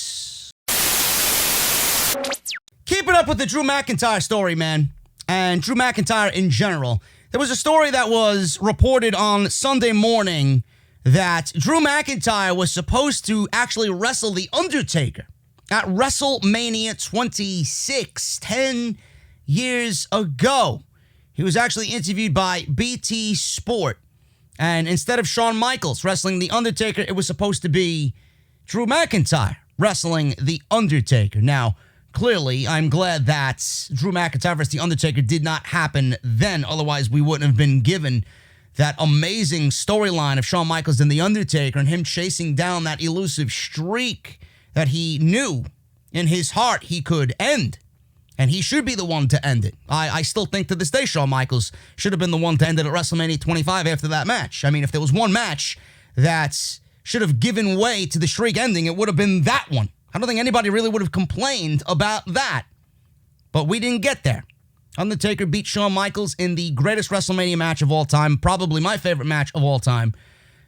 Keep it up with the Drew McIntyre story, man, and Drew McIntyre in general. There was a story that was reported on Sunday morning that Drew McIntyre was supposed to actually wrestle The Undertaker at WrestleMania 26, 10 years ago. He was actually interviewed by BT Sport, and instead of Shawn Michaels wrestling The Undertaker, it was supposed to be Drew McIntyre wrestling The Undertaker. Now, clearly, I'm glad that Drew McIntyre versus The Undertaker did not happen then, otherwise we wouldn't have been given that amazing storyline of Shawn Michaels and The Undertaker and him chasing down that elusive streak that he knew in his heart he could end. And he should be the one to end it. I still think to this day Shawn Michaels should have been the one to end it at WrestleMania 25 after that match. I mean, if there was one match that should have given way to the streak ending, it would have been that one. I don't think anybody really would have complained about that. But we didn't get there. Undertaker beat Shawn Michaels in the greatest WrestleMania match of all time, probably my favorite match of all time.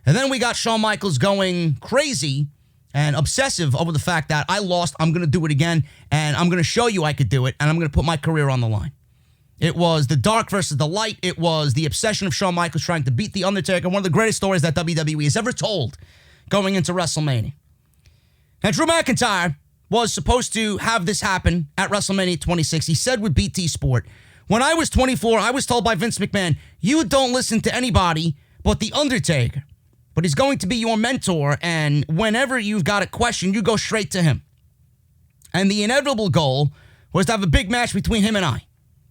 And then we got Shawn Michaels going crazy and obsessive over the fact that I lost, I'm going to do it again, and I'm going to show you I could do it, and I'm going to put my career on the line. It was the dark versus the light. It was the obsession of Shawn Michaels trying to beat The Undertaker, one of the greatest stories that WWE has ever told going into WrestleMania. Now, Drew McIntyre was supposed to have this happen at WrestleMania 26. He said with BT Sport, "When I was 24, I was told by Vince McMahon, you don't listen to anybody but The Undertaker. But he's going to be your mentor, and whenever you've got a question, you go straight to him. And the inevitable goal was to have a big match between him and I.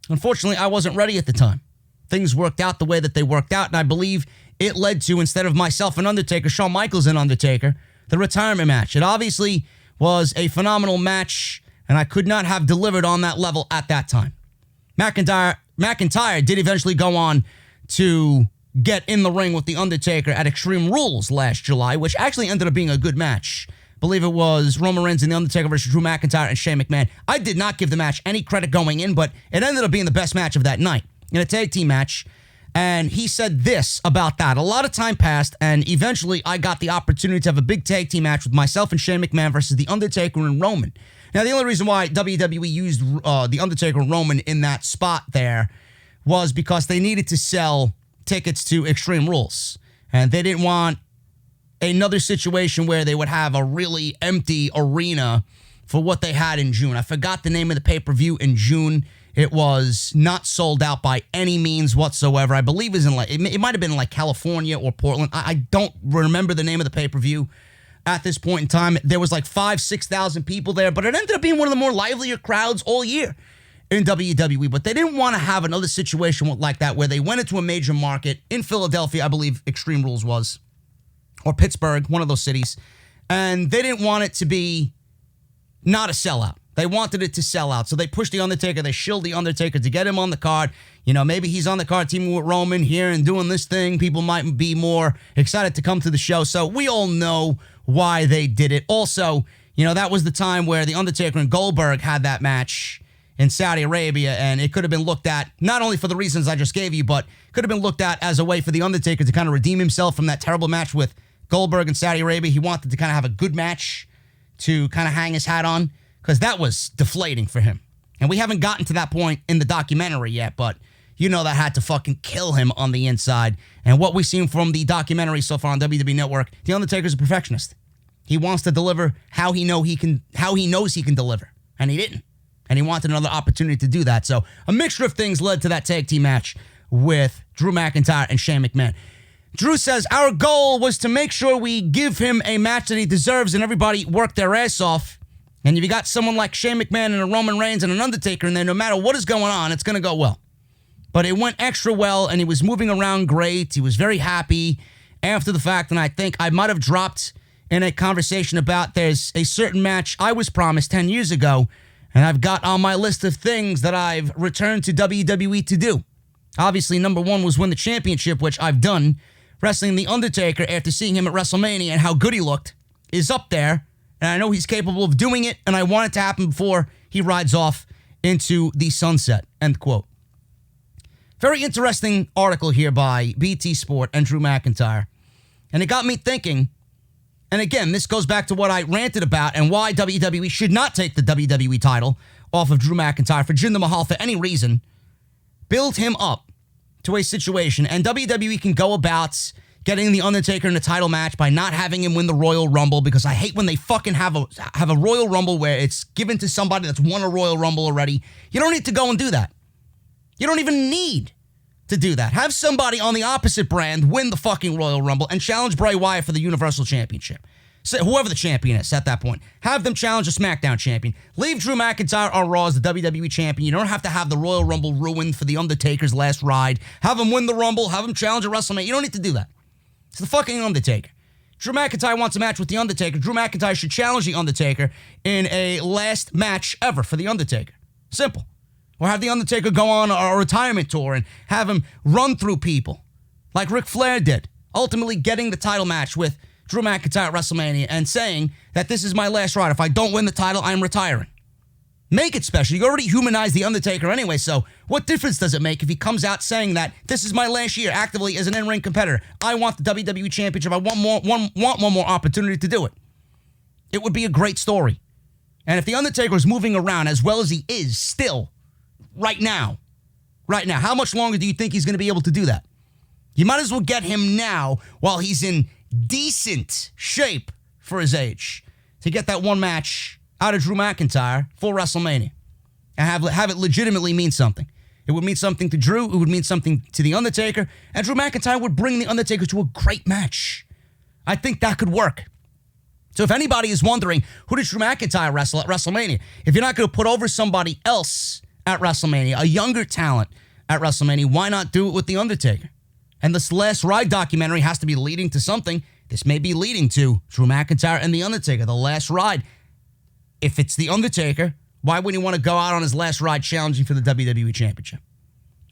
Unfortunately, I wasn't ready at the time. Things worked out the way that they worked out, and I believe it led to, instead of myself and Undertaker, Shawn Michaels and Undertaker, the retirement match. It obviously was a phenomenal match, and I could not have delivered on that level at that time. McIntyre did eventually go on to get in the ring with The Undertaker at Extreme Rules last July, which actually ended up being a good match. I believe it was Roman Reigns and The Undertaker versus Drew McIntyre and Shane McMahon. I did not give the match any credit going in, but it ended up being the best match of that night in a tag team match. And he said this about that. A lot of time passed, and eventually I got the opportunity to have a big tag team match with myself and Shane McMahon versus The Undertaker and Roman. Now, the only reason why WWE used The Undertaker and Roman in that spot there was because they needed to sell tickets to Extreme Rules. And they didn't want another situation where they would have a really empty arena for what they had in June. I forgot the name of the pay-per-view in June. It was not sold out by any means whatsoever. I believe it was in it might have been in California or Portland. I don't remember the name of the pay-per-view at this point in time. There was 5,000-6,000 people there, but it ended up being one of the more livelier crowds all year in WWE. But they didn't want to have another situation like that where they went into a major market in Philadelphia, I believe Extreme Rules was, or Pittsburgh, one of those cities, and they didn't want it to be not a sellout. They wanted it to sell out. So they pushed The Undertaker. They shilled The Undertaker to get him on the card. You know, maybe he's on the card teaming with Roman here and doing this thing. People might be more excited to come to the show. So we all know why they did it. Also, you know, that was the time where The Undertaker and Goldberg had that match in Saudi Arabia, and it could have been looked at, not only for the reasons I just gave you, but could have been looked at as a way for The Undertaker to kind of redeem himself from that terrible match with Goldberg in Saudi Arabia. He wanted to kind of have a good match to kind of hang his hat on, because that was deflating for him. And we haven't gotten to that point in the documentary yet, but you know that had to fucking kill him on the inside. And what we've seen from the documentary so far on WWE Network, The Undertaker's a perfectionist. He wants to deliver how he knows he can deliver. And he didn't. And he wanted another opportunity to do that. So a mixture of things led to that tag team match with Drew McIntyre and Shane McMahon. Drew says, our goal was to make sure we give him a match that he deserves and everybody worked their ass off. And if you got someone like Shane McMahon and a Roman Reigns and an Undertaker in there, no matter what is going on, it's going to go well. But it went extra well, and he was moving around great. He was very happy after the fact, and I think I might have dropped in a conversation about there's a certain match I was promised 10 years ago, and I've got on my list of things that I've returned to WWE to do. Obviously, number one was win the championship, which I've done. Wrestling The Undertaker after seeing him at WrestleMania and how good he looked is up there. And I know he's capable of doing it, and I want it to happen before he rides off into the sunset, end quote. Very interesting article here by BT Sport and Drew McIntyre. And it got me thinking, and again, this goes back to what I ranted about and why WWE should not take the WWE title off of Drew McIntyre for Jinder Mahal for any reason. Build him up to a situation, and WWE can go about getting The Undertaker in a title match by not having him win the Royal Rumble, because I hate when they fucking have a Royal Rumble where it's given to somebody that's won a Royal Rumble already. You don't need to go and do that. You don't even need to do that. Have somebody on the opposite brand win the fucking Royal Rumble and challenge Bray Wyatt for the Universal Championship. So whoever the champion is at that point, have them challenge a SmackDown champion. Leave Drew McIntyre on Raw as the WWE champion. You don't have to have the Royal Rumble ruined for The Undertaker's last ride. Have him win the Rumble. Have him challenge at WrestleMania. You don't need to do that. It's the fucking Undertaker. Drew McIntyre wants a match with The Undertaker. Drew McIntyre should challenge The Undertaker in a last match ever for The Undertaker. Simple. Or have The Undertaker go on a retirement tour and have him run through people like Ric Flair did, ultimately getting the title match with Drew McIntyre at WrestleMania and saying that this is my last ride. If I don't win the title, I'm retiring. Make it special. You already humanized The Undertaker anyway, so what difference does it make if he comes out saying that this is my last year actively as an in-ring competitor? I want the WWE Championship. I want one more opportunity to do it. It would be a great story. And if The Undertaker is moving around as well as he is still right now, how much longer do you think he's going to be able to do that? You might as well get him now while he's in decent shape for his age to get that one match out of Drew McIntyre for WrestleMania and have it legitimately mean something. It would mean something to Drew. It would mean something to The Undertaker. And Drew McIntyre would bring The Undertaker to a great match. I think that could work. So if anybody is wondering, who did Drew McIntyre wrestle at WrestleMania? If you're not going to put over somebody else at WrestleMania, a younger talent at WrestleMania, why not do it with The Undertaker? And this Last Ride documentary has to be leading to something. This may be leading to Drew McIntyre and The Undertaker, The Last Ride. If it's The Undertaker, why wouldn't he want to go out on his last ride challenging for the WWE Championship?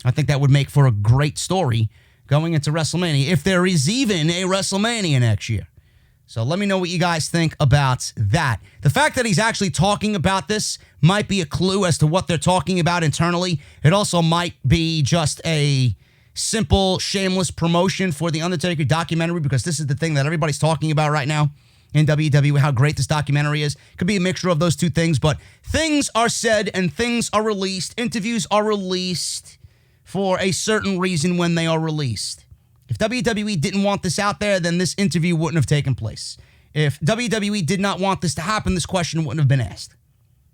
I think that would make for a great story going into WrestleMania, if there is even a WrestleMania next year. So let me know what you guys think about that. The fact that he's actually talking about this might be a clue as to what they're talking about internally. It also might be just a simple, shameless promotion for the Undertaker documentary, because this is the thing that everybody's talking about right now in WWE, how great this documentary is. Could be a mixture of those two things, but things are said and things are released. Interviews are released for a certain reason when they are released. If WWE didn't want this out there, then this interview wouldn't have taken place. If WWE did not want this to happen, this question wouldn't have been asked.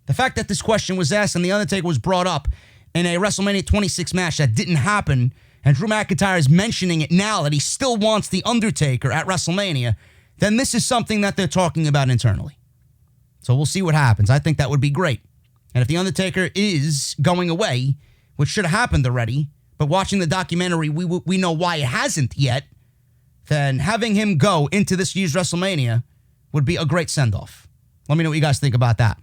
The fact that this question was asked and The Undertaker was brought up in a WrestleMania 26 match that didn't happen, and Drew McIntyre is mentioning it now that he still wants The Undertaker at WrestleMania, then this is something that they're talking about internally. So we'll see what happens. I think that would be great. And if The Undertaker is going away, which should have happened already, but watching the documentary, we know why it hasn't yet, then having him go into this year's WrestleMania would be a great send-off. Let me know what you guys think about that.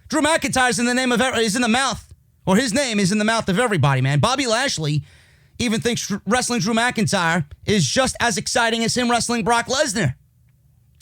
Drew McIntyre's in the name of is in the mouth, or his name is in the mouth of everybody, man. Bobby Lashley even thinks wrestling Drew McIntyre is just as exciting as him wrestling Brock Lesnar.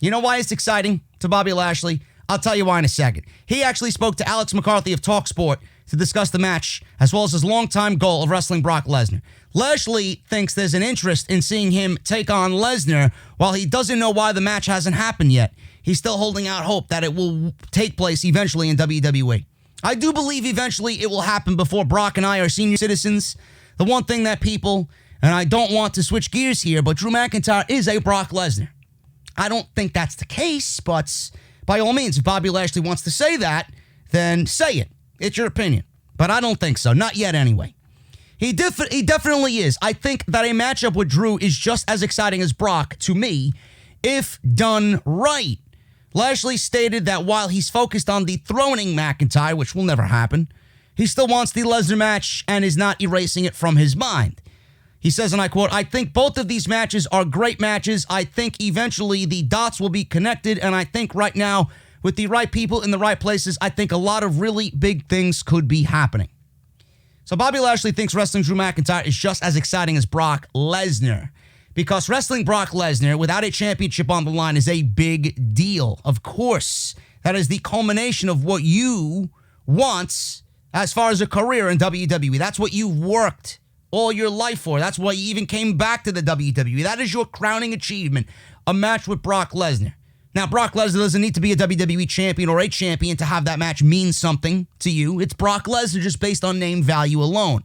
You know why it's exciting to Bobby Lashley? I'll tell you why in a second. He actually spoke to Alex McCarthy of TalkSport to discuss the match, as well as his longtime goal of wrestling Brock Lesnar. Lashley thinks there's an interest in seeing him take on Lesnar, while he doesn't know why the match hasn't happened yet. He's still holding out hope that it will take place eventually in WWE. I do believe eventually it will happen before Brock and I are senior citizens. The one thing that people, and I don't want to switch gears here, but Drew McIntyre is a Brock Lesnar. I don't think that's the case, but by all means, if Bobby Lashley wants to say that, then say it. It's your opinion. But I don't think so. Not yet, anyway. He definitely is. I think that a matchup with Drew is just as exciting as Brock, to me, if done right. Lashley stated that while he's focused on dethroning McIntyre, which will never happen, he still wants the Lesnar match and is not erasing it from his mind. He says, and I quote, "I think both of these matches are great matches. I think eventually the dots will be connected, and I think right now, with the right people in the right places, I think a lot of really big things could be happening." So Bobby Lashley thinks wrestling Drew McIntyre is just as exciting as Brock Lesnar, because wrestling Brock Lesnar without a championship on the line is a big deal. Of course, that is the culmination of what you want as far as a career in WWE. That's what you worked all your life for. That's why you even came back to the WWE. That is your crowning achievement, a match with Brock Lesnar. Now, Brock Lesnar doesn't need to be a WWE champion or a champion to have that match mean something to you. It's Brock Lesnar just based on name value alone.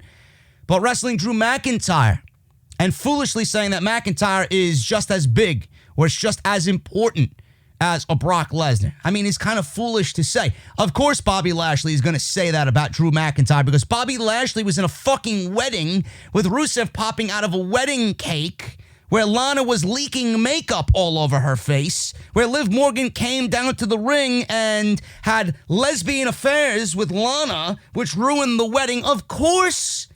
But wrestling Drew McIntyre and foolishly saying that McIntyre is just as big or it's just as important as a Brock Lesnar, I mean, it's kind of foolish to say. Of course, Bobby Lashley is going to say that about Drew McIntyre, because Bobby Lashley was in a fucking wedding with Rusev popping out of a wedding cake, where Lana was leaking makeup all over her face, where Liv Morgan came down to the ring and had lesbian affairs with Lana, which ruined the wedding. Of course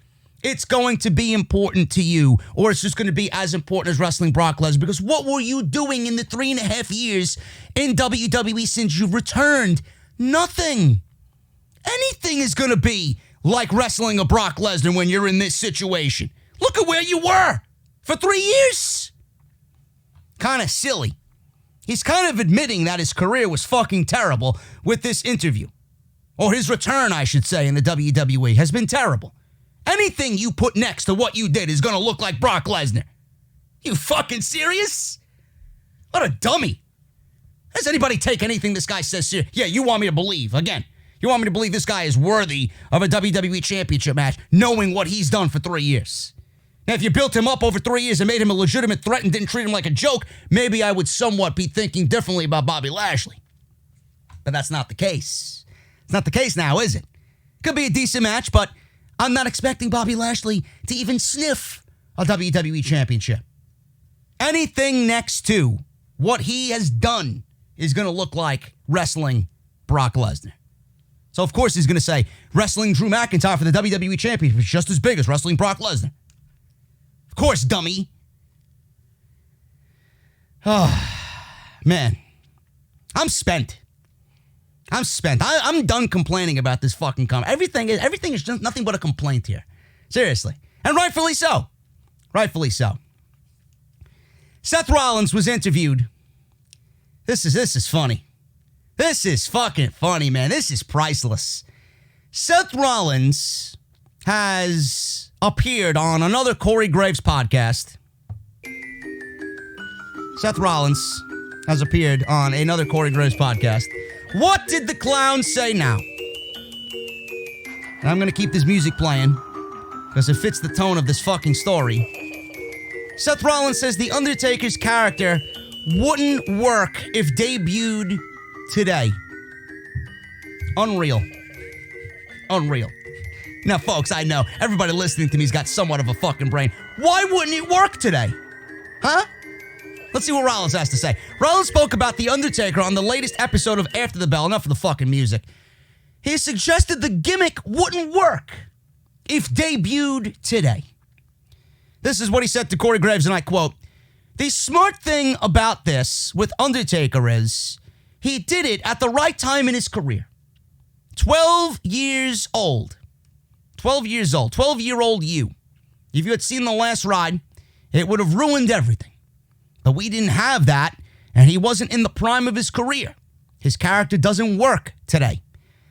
it's going to be important to you, or it's just going to be as important as wrestling Brock Lesnar, because what were you doing in the 3.5 years in WWE since you've returned? Nothing. Anything is going to be like wrestling a Brock Lesnar when you're in this situation. Look at where you were for 3 years. Kind of silly. He's kind of admitting that his career was fucking terrible with this interview. Or his return, I should say, in the WWE has been terrible. Anything you put next to what you did is going to look like Brock Lesnar. You fucking serious? What a dummy. Does anybody take anything this guy says serious? Yeah, you want me to believe, again, you want me to believe this guy is worthy of a WWE Championship match, knowing what he's done for 3 years. Now, if you built him up over 3 years and made him a legitimate threat and didn't treat him like a joke, maybe I would somewhat be thinking differently about Bobby Lashley. But that's not the case. It's not the case now, is it? Could be a decent match, but I'm not expecting Bobby Lashley to even sniff a WWE Championship. Anything next to what he has done is going to look like wrestling Brock Lesnar. So, of course, he's going to say wrestling Drew McIntyre for the WWE Championship is just as big as wrestling Brock Lesnar. Of course, dummy. Oh, man. I'm spent. I'm done complaining about this fucking comment. Everything is just nothing but a complaint here. Seriously. And rightfully so. Rightfully so. Seth Rollins was interviewed. This is funny. This is fucking funny, man. This is priceless. Seth Rollins has appeared on another Corey Graves podcast. Seth Rollins has appeared on another Corey Graves podcast. What did the clown say now? And I'm going to keep this music playing because it fits the tone of this fucking story. Seth Rollins says The Undertaker's character wouldn't work if debuted today. Unreal. Now, folks, I know everybody listening to me's got somewhat of a fucking brain. Why wouldn't it work today? Huh? Let's see what Rollins has to say. Rollins spoke about The Undertaker on the latest episode of After the Bell. Enough of the fucking music. He suggested the gimmick wouldn't work if debuted today. This is what he said to Corey Graves, and I quote, "The smart thing about this with Undertaker is he did it at the right time in his career. 12 years old. 12-year-old you. If you had seen The Last Ride, it would have ruined everything. But we didn't have that, and he wasn't in the prime of his career. His character doesn't work today.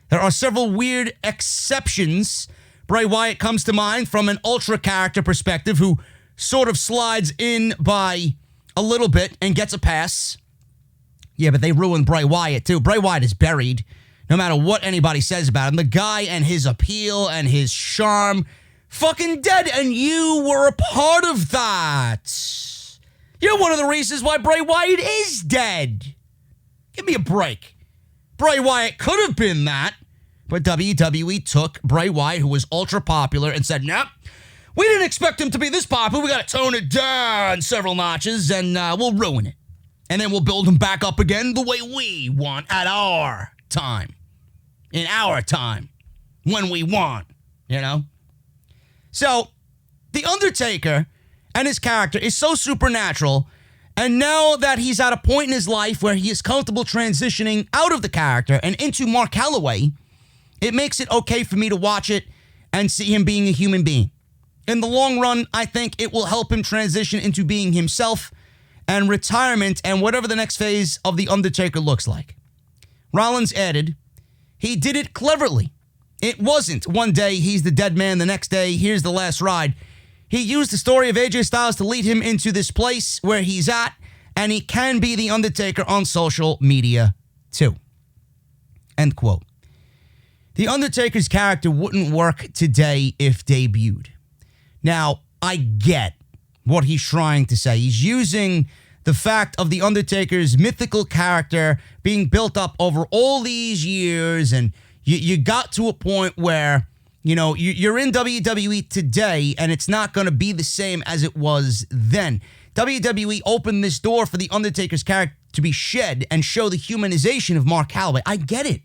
There are several weird exceptions. Bray Wyatt comes to mind from an ultra character perspective who sort of slides in by a little bit and gets a pass. Yeah, but they ruined Bray Wyatt too. Bray Wyatt is buried, no matter what anybody says about him. The guy and his appeal and his charm, fucking dead, and you were a part of that. You're one of the reasons why Bray Wyatt is dead. Give me a break. Bray Wyatt could have been that, but WWE took Bray Wyatt, who was ultra popular, and said, nope, we didn't expect him to be this popular. We got to tone it down several notches, and we'll ruin it. And then we'll build him back up again the way we want at our time. In our time. When we want, you know? So, The Undertaker and his character is so supernatural, and now that he's at a point in his life where he is comfortable transitioning out of the character and into Mark Calloway, it makes it okay for me to watch it and see him being a human being. In the long run, I think it will help him transition into being himself and retirement and whatever the next phase of The Undertaker looks like. Rollins added, he did it cleverly. It wasn't one day he's the dead man, the next day here's the last ride. He used the story of AJ Styles to lead him into this place where he's at, and he can be The Undertaker on social media too. End quote. The Undertaker's character wouldn't work today if debuted. Now, I get what he's trying to say. He's using the fact of The Undertaker's mythical character being built up over all these years, and you got to a point where, you know, you're in WWE today, and it's not going to be the same as it was then. WWE opened this door for The Undertaker's character to be shed and show the humanization of Mark Calloway. I get it.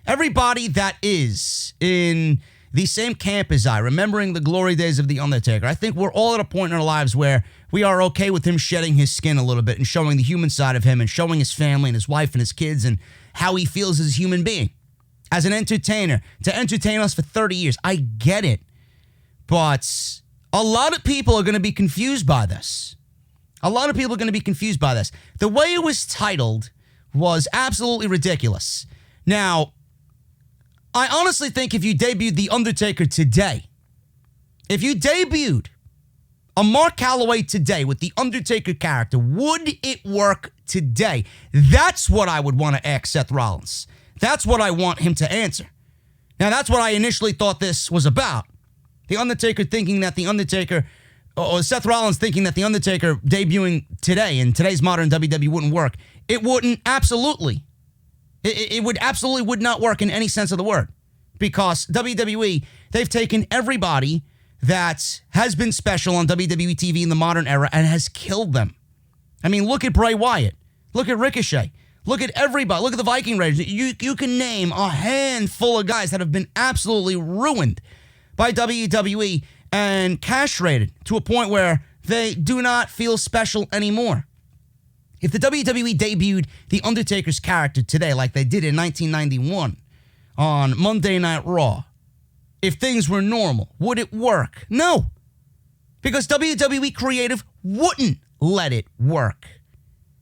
Everybody that is in the same camp as I, remembering the glory days of The Undertaker, I think we're all at a point in our lives where we are okay with him shedding his skin a little bit and showing the human side of him and showing his family and his wife and his kids and how he feels as a human being, as an entertainer, to entertain us for 30 years. I get it. But a lot of people are going to be confused by this. The way it was titled was absolutely ridiculous. Now, I honestly think if you debuted The Undertaker today, if you debuted a Mark Calloway today with The Undertaker character, would it work today? That's what I would want to ask Seth Rollins. That's what I want him to answer. Now, that's what I initially thought this was about. The Undertaker thinking that The Undertaker, or Seth Rollins thinking that The Undertaker debuting today in today's modern WWE wouldn't work. It wouldn't, absolutely. It would absolutely would not work in any sense of the word, because WWE, they've taken everybody that has been special on WWE TV in the modern era and has killed them. I mean, look at Bray Wyatt. Look at Ricochet. Look at everybody. Look at the Viking Raiders. You can name a handful of guys that have been absolutely ruined by WWE and castrated to a point where they do not feel special anymore. If the WWE debuted The Undertaker's character today like they did in 1991 on Monday Night Raw, if things were normal, would it work? No. Because WWE creative wouldn't let it work.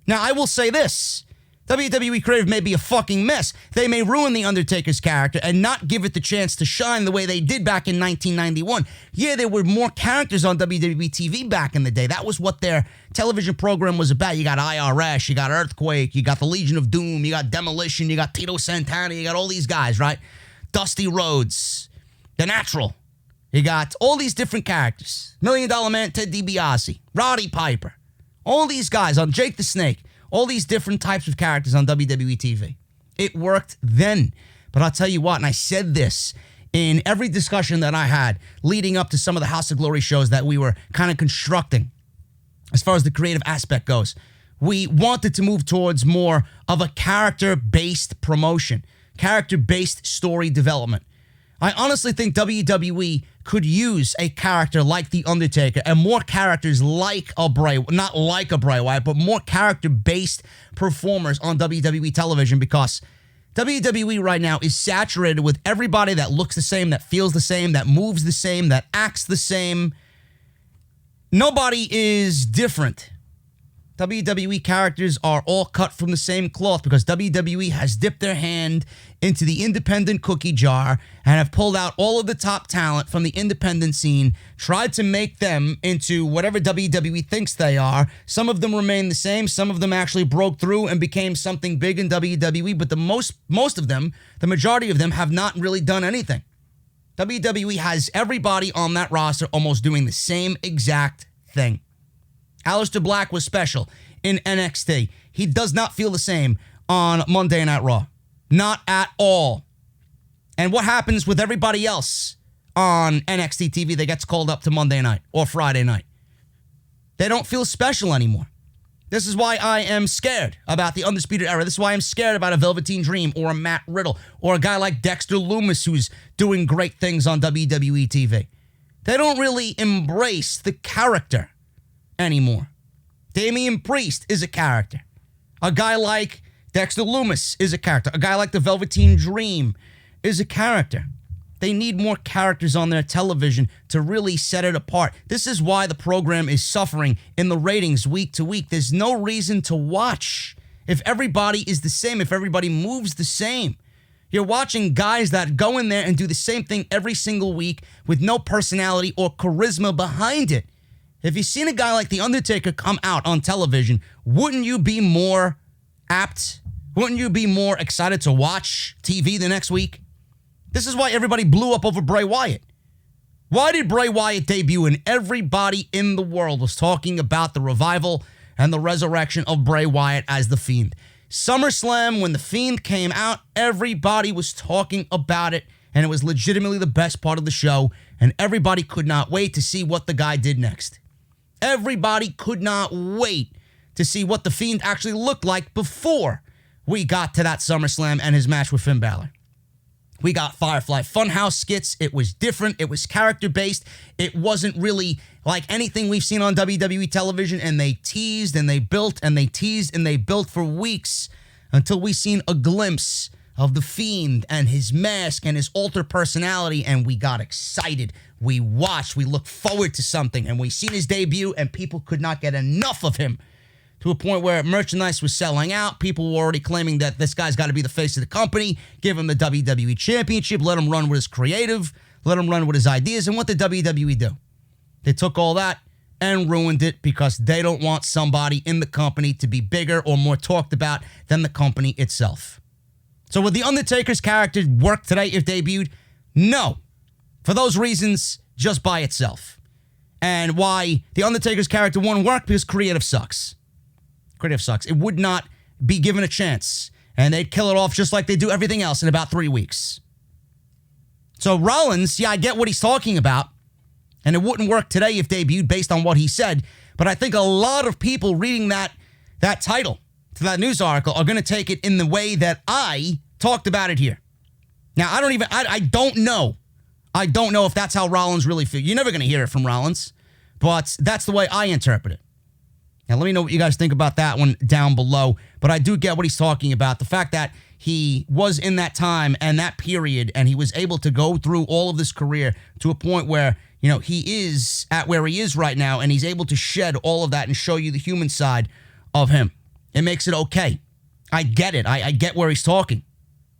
Now, I will say this. WWE creative may be a fucking mess. They may ruin The Undertaker's character and not give it the chance to shine the way they did back in 1991. Yeah, there were more characters on WWE TV back in the day. That was what their television program was about. You got IRS, you got Earthquake, you got the Legion of Doom, you got Demolition, you got Tito Santana, you got all these guys, right? Dusty Rhodes, The Natural. You got all these different characters. $1 Million Man, Ted DiBiase, Roddy Piper. All these guys on Jake the Snake. All these different types of characters on WWE TV. It worked then. But I'll tell you what, and I said this in every discussion that I had leading up to some of the House of Glory shows that we were kind of constructing as far as the creative aspect goes. We wanted to move towards more of a character-based promotion, character-based story development. I honestly think WWE could use a character like The Undertaker and more characters like a Bray, not like a Bray Wyatt, but more character-based performers on WWE television, because WWE right now is saturated with everybody that looks the same, that feels the same, that moves the same, that acts the same. Nobody is different. WWE characters are all cut from the same cloth because WWE has dipped their hand into the independent cookie jar and have pulled out all of the top talent from the independent scene, tried to make them into whatever WWE thinks they are. Some of them remain the same. Some of them actually broke through and became something big in WWE, but the most of them, the majority of them, have not really done anything. WWE has everybody on that roster almost doing the same exact thing. Aleister Black was special in NXT. He does not feel the same on Monday Night Raw. Not at all. And what happens with everybody else on NXT TV that gets called up to Monday night or Friday night? They don't feel special anymore. This is why I am scared about the Undisputed Era. This is why I'm scared about a Velveteen Dream or a Matt Riddle or a guy like Dexter Lumis who's doing great things on WWE TV. They don't really embrace the character anymore. Damian Priest is a character. A guy like Dexter Lumis is a character. A guy like the Velveteen Dream is a character. They need more characters on their television to really set it apart. This is why the program is suffering in the ratings week to week. There's no reason to watch if everybody is the same, if everybody moves the same. You're watching guys that go in there and do the same thing every single week with no personality or charisma behind it. If you've seen a guy like The Undertaker come out on television, wouldn't you be more apt? Wouldn't you be more excited to watch TV the next week? This is why everybody blew up over Bray Wyatt. Why did Bray Wyatt debut and everybody in the world was talking about the revival and the resurrection of Bray Wyatt as The Fiend? SummerSlam, when The Fiend came out, everybody was talking about it, and it was legitimately the best part of the show, and everybody could not wait to see what the guy did next. Everybody could not wait to see what The Fiend actually looked like before we got to that SummerSlam and his match with Finn Balor. We got Firefly Funhouse skits. It was different. It was character-based. It wasn't really like anything we've seen on WWE television, and they teased and they built and they teased and they built for weeks until we seen a glimpse of The Fiend and his mask and his alter personality, and we got excited. We watched, we looked forward to something, and we seen his debut, and people could not get enough of him to a point where merchandise was selling out. People were already claiming that this guy's got to be the face of the company, give him the WWE Championship, let him run with his creative, let him run with his ideas. And what did WWE do? They took all that and ruined it because they don't want somebody in the company to be bigger or more talked about than the company itself. So would The Undertaker's character work today if debuted? No. For those reasons, just by itself. And why The Undertaker's character won't work? Because creative sucks. Creative sucks. It would not be given a chance. And they'd kill it off just like they do everything else in about 3 weeks. So Rollins, yeah, I get what he's talking about. And it wouldn't work today if debuted based on what he said. But I think a lot of people reading that that title to that news article are going to take it in the way that I talked about it here. Now, I don't know. I don't know if that's how Rollins really feels. You're never going to hear it from Rollins, but that's the way I interpret it. Now, let me know what you guys think about that one down below. But I do get what he's talking about. The fact that he was in that time and that period, and he was able to go through all of this career to a point where, he is at where he is right now, and he's able to shed all of that and show you the human side of him. It makes it okay. I get it. I get where he's talking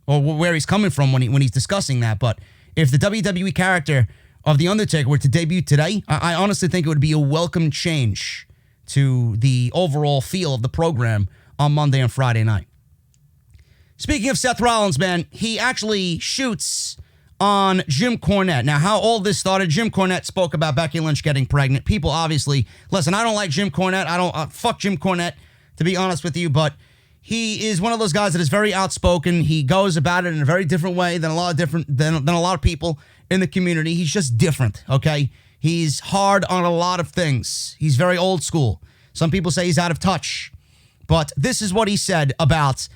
or where he's coming from when he's discussing that. But if the WWE character of The Undertaker were to debut today, I honestly think it would be a welcome change to the overall feel of the program on Monday and Friday night. Speaking of Seth Rollins, man, he actually shoots on Jim Cornette. Now, how all this started, Jim Cornette spoke about Becky Lynch getting pregnant. People obviously, listen, I don't like Jim Cornette. Fuck Jim Cornette, to be honest with you, but he is one of those guys that is very outspoken. He goes about it in a very different way than a lot of people in the community. He's just different, okay? He's hard on a lot of things. He's very old school. Some people say he's out of touch. But this is what he said about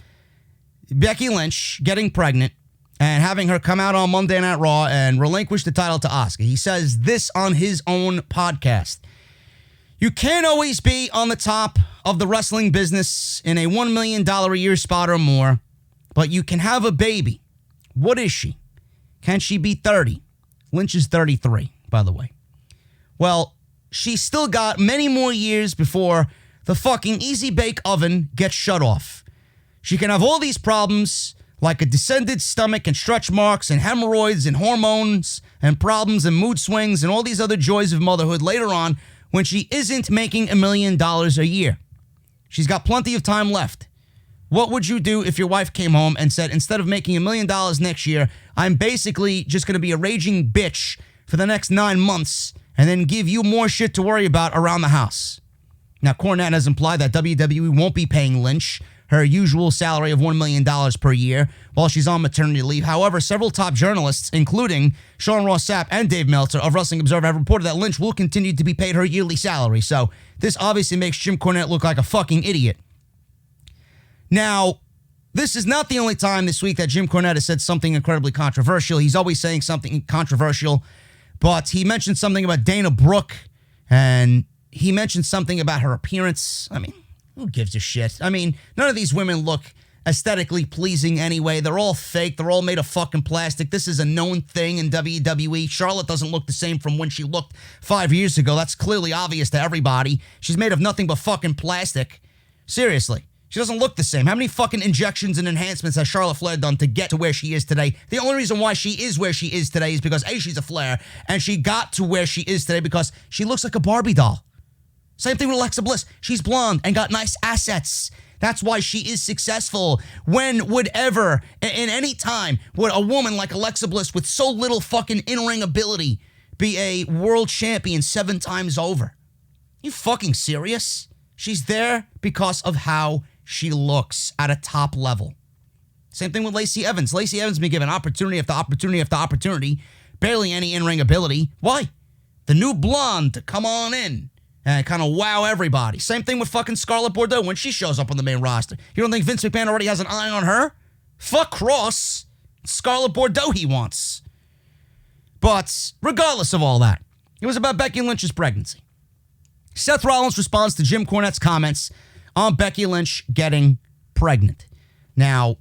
Becky Lynch getting pregnant and having her come out on Monday Night Raw and relinquish the title to Asuka. He says this on his own podcast. You can't always be on the top of the wrestling business in a $1 million a year spot or more, but you can have a baby. What is she? Can she be 30? Lynch is 33, by the way. Well, she's still got many more years before the fucking easy bake oven gets shut off. She can have all these problems like a descended stomach and stretch marks and hemorrhoids and hormones and problems and mood swings and all these other joys of motherhood later on when she isn't making $1 million a year. She's got plenty of time left. What would you do if your wife came home and said, instead of making $1 million next year, I'm basically just going to be a raging bitch for the next 9 months and then give you more shit to worry about around the house? Now, Cornette has implied that WWE won't be paying Lynch her usual salary of $1 million per year while she's on maternity leave. However, several top journalists, including Sean Ross Sapp and Dave Meltzer of Wrestling Observer, have reported that Lynch will continue to be paid her yearly salary. So this obviously makes Jim Cornette look like a fucking idiot. Now, this is not the only time this week that Jim Cornette has said something incredibly controversial. He's always saying something controversial, but he mentioned something about Dana Brooke, and he mentioned something about her appearance. I mean, who gives a shit? I mean, none of these women look aesthetically pleasing anyway. They're all fake. They're all made of fucking plastic. This is a known thing in WWE. Charlotte doesn't look the same from when she looked 5 years ago. That's clearly obvious to everybody. She's made of nothing but fucking plastic. Seriously. She doesn't look the same. How many fucking injections and enhancements has Charlotte Flair done to get to where she is today? The only reason why she is where she is today is because, A, she's a Flair, and she got to where she is today because she looks like a Barbie doll. Same thing with Alexa Bliss. She's blonde and got nice assets. That's why she is successful. When would ever, in any time, would a woman like Alexa Bliss with so little fucking in-ring ability be a world champion 7 times over? You fucking serious? She's there because of how she looks at a top level. Same thing with Lacey Evans. Lacey Evans been given opportunity after opportunity after opportunity. Barely any in-ring ability. Why? The new blonde to come on in and kind of wow everybody. Same thing with fucking Scarlett Bordeaux when she shows up on the main roster. You don't think Vince McMahon already has an eye on her? Fuck Cross. Scarlett Bordeaux he wants. But regardless of all that, it was about Becky Lynch's pregnancy. Seth Rollins responds to Jim Cornette's comments on Becky Lynch getting pregnant. Now,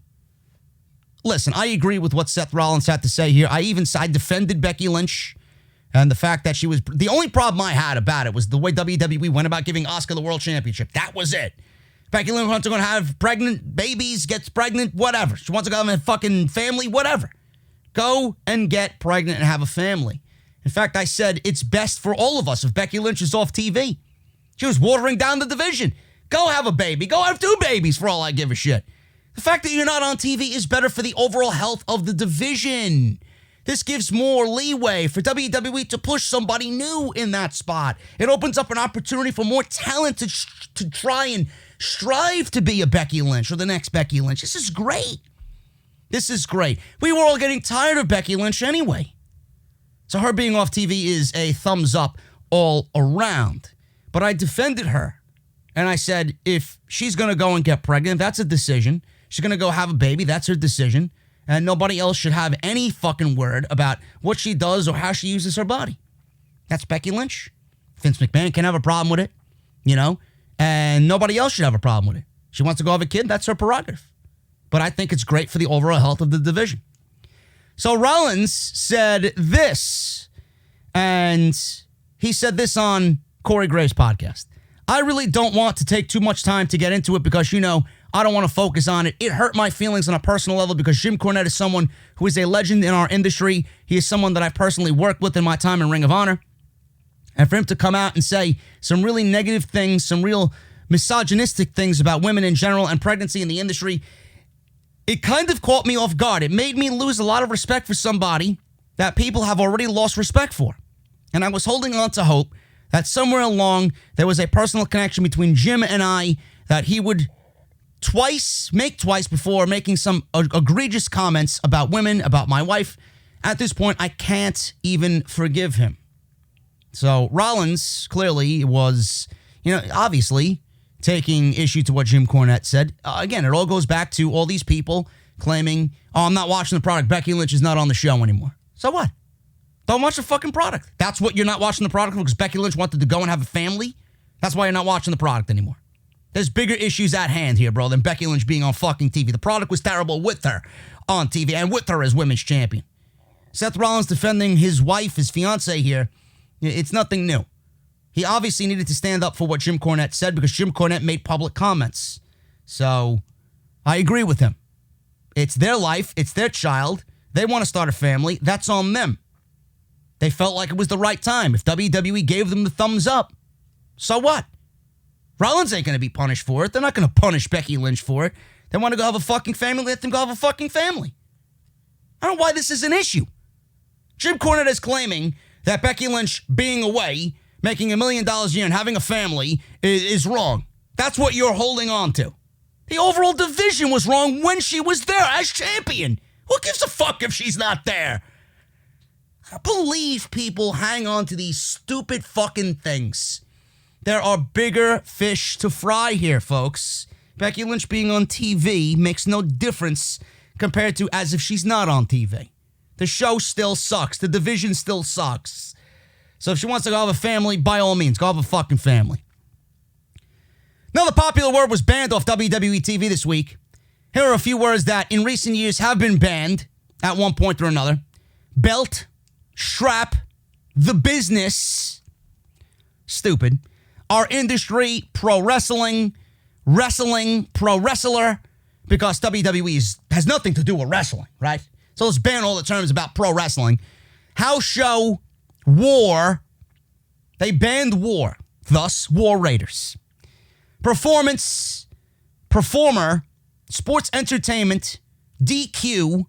listen, I agree with what Seth Rollins had to say here. I defended Becky Lynch and the fact that she was... The only problem I had about it was the way WWE went about giving Asuka the world championship. That was it. Becky Lynch wants to go and have pregnant babies, gets pregnant, whatever. She wants to go have a fucking family, whatever. Go and get pregnant and have a family. In fact, I said it's best for all of us if Becky Lynch is off TV. She was watering down the division. Go have a baby. Go have 2 babies for all I give a shit. The fact that you're not on TV is better for the overall health of the division. This gives more leeway for WWE to push somebody new in that spot. It opens up an opportunity for more talent to try and strive to be a Becky Lynch or the next Becky Lynch. This is great. This is great. We were all getting tired of Becky Lynch anyway. So her being off TV is a thumbs up all around. But I defended her. And I said, if she's going to go and get pregnant, that's a decision. She's going to go have a baby, that's her decision. And nobody else should have any fucking word about what she does or how she uses her body. That's Becky Lynch. Vince McMahon can have a problem with it, you know, and nobody else should have a problem with it. She wants to go have a kid, that's her prerogative. But I think it's great for the overall health of the division. So Rollins said this, and he said this on Corey Graves' podcast. I really don't want to take too much time to get into it because, you know, I don't want to focus on it. It hurt my feelings on a personal level because Jim Cornette is someone who is a legend in our industry. He is someone that I personally worked with in my time in Ring of Honor. And for him to come out and say some really negative things, some real misogynistic things about women in general and pregnancy in the industry, it kind of caught me off guard. It made me lose a lot of respect for somebody that people have already lost respect for. And I was holding on to hope that somewhere along there was a personal connection between Jim and I that he would make twice before making some egregious comments about women, about my wife. At this point, I can't even forgive him. So Rollins clearly was, obviously taking issue to what Jim Cornette said. Again, it all goes back to all these people claiming, oh, I'm not watching the product. Becky Lynch is not on the show anymore. So what? Don't watch the fucking product. That's what you're not watching the product because Becky Lynch wanted to go and have a family? That's why you're not watching the product anymore. There's bigger issues at hand here, bro, than Becky Lynch being on fucking TV. The product was terrible with her on TV and with her as women's champion. Seth Rollins defending his wife, his fiancée here, it's nothing new. He obviously needed to stand up for what Jim Cornette said because Jim Cornette made public comments. So I agree with him. It's their life. It's their child. They want to start a family. That's on them. They felt like it was the right time. If WWE gave them the thumbs up, so what? Rollins ain't going to be punished for it. They're not going to punish Becky Lynch for it. They want to go have a fucking family, let them go have a fucking family. I don't know why this is an issue. Jim Cornette is claiming that Becky Lynch being away, making $1 million a year and having a family is wrong. That's what you're holding on to. The overall division was wrong when she was there as champion. Who gives a fuck if she's not there? I believe people hang on to these stupid fucking things. There are bigger fish to fry here, folks. Becky Lynch being on TV makes no difference compared to as if she's not on TV. The show still sucks. The division still sucks. So if she wants to go have a family, by all means, go have a fucking family. Another popular word was banned off WWE TV this week. Here are a few words that in recent years have been banned at one point or another. Belt, strap, the business, stupid, our industry, pro wrestling, pro wrestler, because WWE has nothing to do with wrestling, right? So let's ban all the terms about pro wrestling. House show, war, they banned war, thus War Raiders. Performance, performer, sports entertainment, DQ,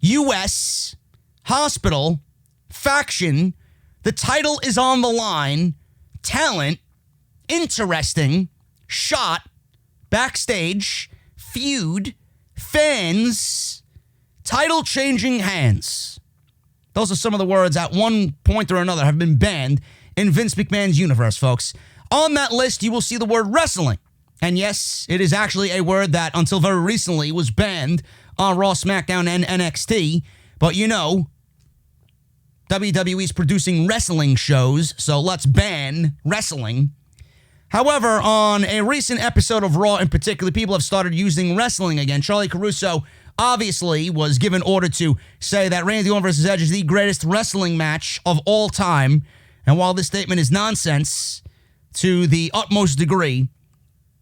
US, hospital, faction, the title is on the line, talent, interesting, shot, backstage, feud, fans, title changing hands. Those are some of the words at one point or another have been banned in Vince McMahon's universe, folks. On that list, you will see the word wrestling. And yes, it is actually a word that until very recently was banned on Raw, SmackDown, and NXT. But you know, WWE's producing wrestling shows, so let's ban wrestling. However, on a recent episode of Raw in particular, people have started using wrestling again. Charlie Caruso obviously was given order to say that Randy Orton vs. Edge is the greatest wrestling match of all time. And while this statement is nonsense to the utmost degree,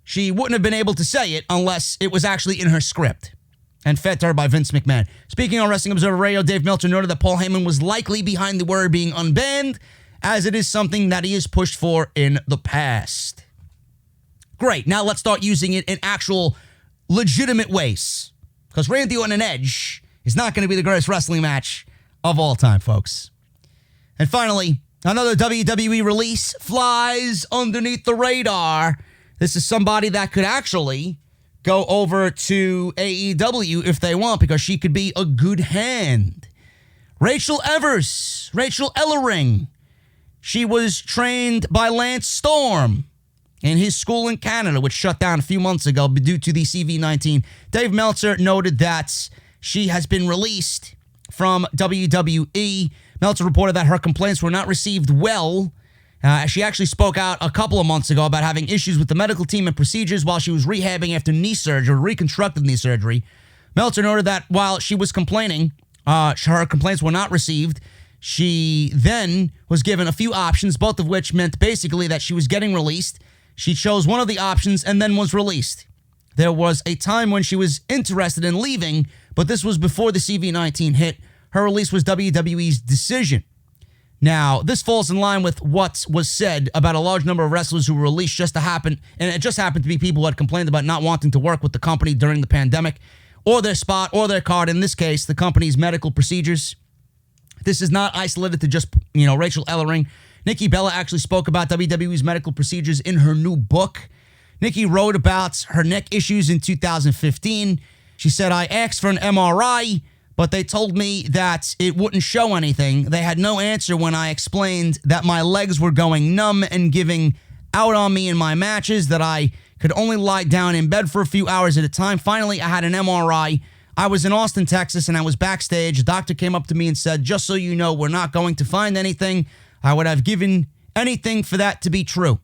she wouldn't have been able to say it unless it was actually in her script and fed to her by Vince McMahon. Speaking on Wrestling Observer Radio, Dave Meltzer noted that Paul Heyman was likely behind the word being unbanned, as it is something that he has pushed for in the past. Great, now let's start using it in actual legitimate ways. Because Randy Orton and Edge is not going to be the greatest wrestling match of all time, folks. And finally, another WWE release flies underneath the radar. This is somebody that could actually go over to AEW if they want, because she could be a good hand. Rachel Ellering. She was trained by Lance Storm. in his school in Canada, which shut down a few months ago due to the CV-19. Dave Meltzer noted that she has been released from WWE. Meltzer reported that her complaints were not received well. She actually spoke out a couple of months ago about having issues with the medical team and procedures while she was rehabbing after knee surgery, reconstructive knee surgery. Meltzer noted that while she was complaining, her complaints were not received. She then was given a few options, both of which meant basically that she was getting released. She chose one of the options and then was released. There was a time when she was interested in leaving, but this was before the CV-19 hit. Her release was WWE's decision. Now, this falls in line with what was said about a large number of wrestlers who were released just to happen, and it just happened to be people who had complained about not wanting to work with the company during the pandemic, or their spot, or their card, in this case, the company's medical procedures. This is not isolated to just, Rachel Ellering. Nikki Bella actually spoke about WWE's medical procedures in her new book. Nikki wrote about her neck issues in 2015. She said, I asked for an MRI, but they told me that it wouldn't show anything. They had no answer when I explained that my legs were going numb and giving out on me in my matches, that I could only lie down in bed for a few hours at a time. Finally, I had an MRI. I was in Austin, Texas, and I was backstage. A doctor came up to me and said, just so you know, we're not going to find anything. I would have given anything for that to be true.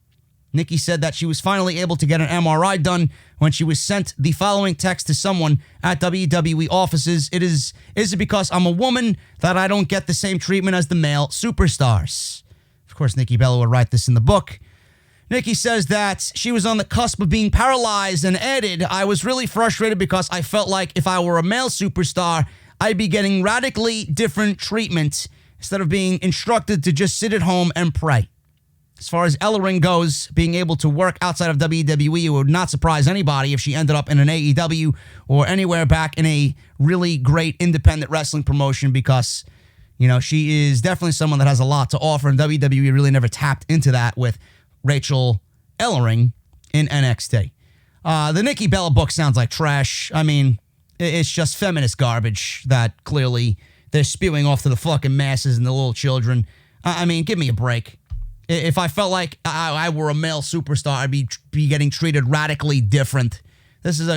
Nikki said that she was finally able to get an MRI done when she was sent the following text to someone at WWE offices. Is it because I'm a woman that I don't get the same treatment as the male superstars? Of course, Nikki Bella would write this in the book. Nikki says that she was on the cusp of being paralyzed and added, I was really frustrated because I felt like if I were a male superstar, I'd be getting radically different treatment instead of being instructed to just sit at home and pray. As far as Ellering goes, being able to work outside of WWE, it would not surprise anybody if she ended up in an AEW or anywhere back in a really great independent wrestling promotion because, she is definitely someone that has a lot to offer, and WWE really never tapped into that with Rachel Ellering in NXT. The Nikki Bella book sounds like trash. I mean, it's just feminist garbage that clearly they're spewing off to the fucking masses and the little children. I mean, give me a break. If I felt like I were a male superstar, I'd be getting treated radically different. This is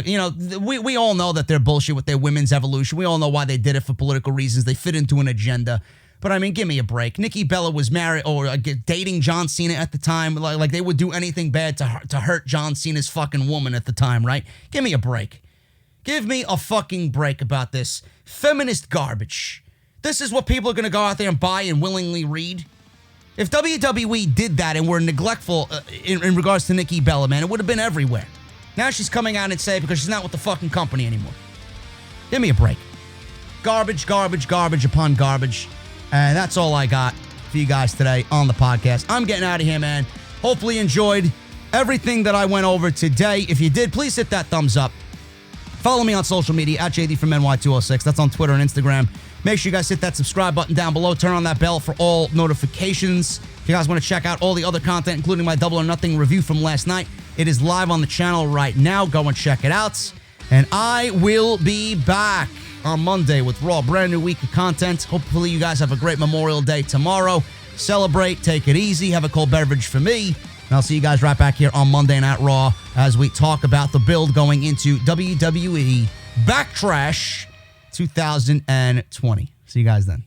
we all know that they're bullshit with their women's evolution. We all know why they did it for political reasons. They fit into an agenda. But I mean, give me a break. Nikki Bella was married or dating John Cena at the time. Like they would do anything bad to hurt John Cena's fucking woman at the time, right? Give me a break. Give me a fucking break about this feminist garbage. This is what people are going to go out there and buy and willingly read. If WWE did that and were neglectful in regards to Nikki Bella, man, it would have been everywhere. Now she's coming out and saying because she's not with the fucking company anymore. Give me a break. Garbage, garbage, garbage upon garbage. And that's all I got for you guys today on the podcast. I'm getting out of here, man. Hopefully you enjoyed everything that I went over today. If you did, please hit that thumbs up. Follow me on social media at JD from NY206. That's on Twitter and Instagram. Make sure you guys hit that subscribe button down below. Turn on that bell for all notifications. If you guys want to check out all the other content, including my Double or Nothing review from last night, it is live on the channel right now. Go and check it out. And I will be back on Monday with Raw. Brand new week of content. Hopefully you guys have a great Memorial Day tomorrow. Celebrate. Take it easy. Have a cold beverage for me. And I'll see you guys right back here on Monday Night Raw as we talk about the build going into WWE Backtrash 2020. See you guys then.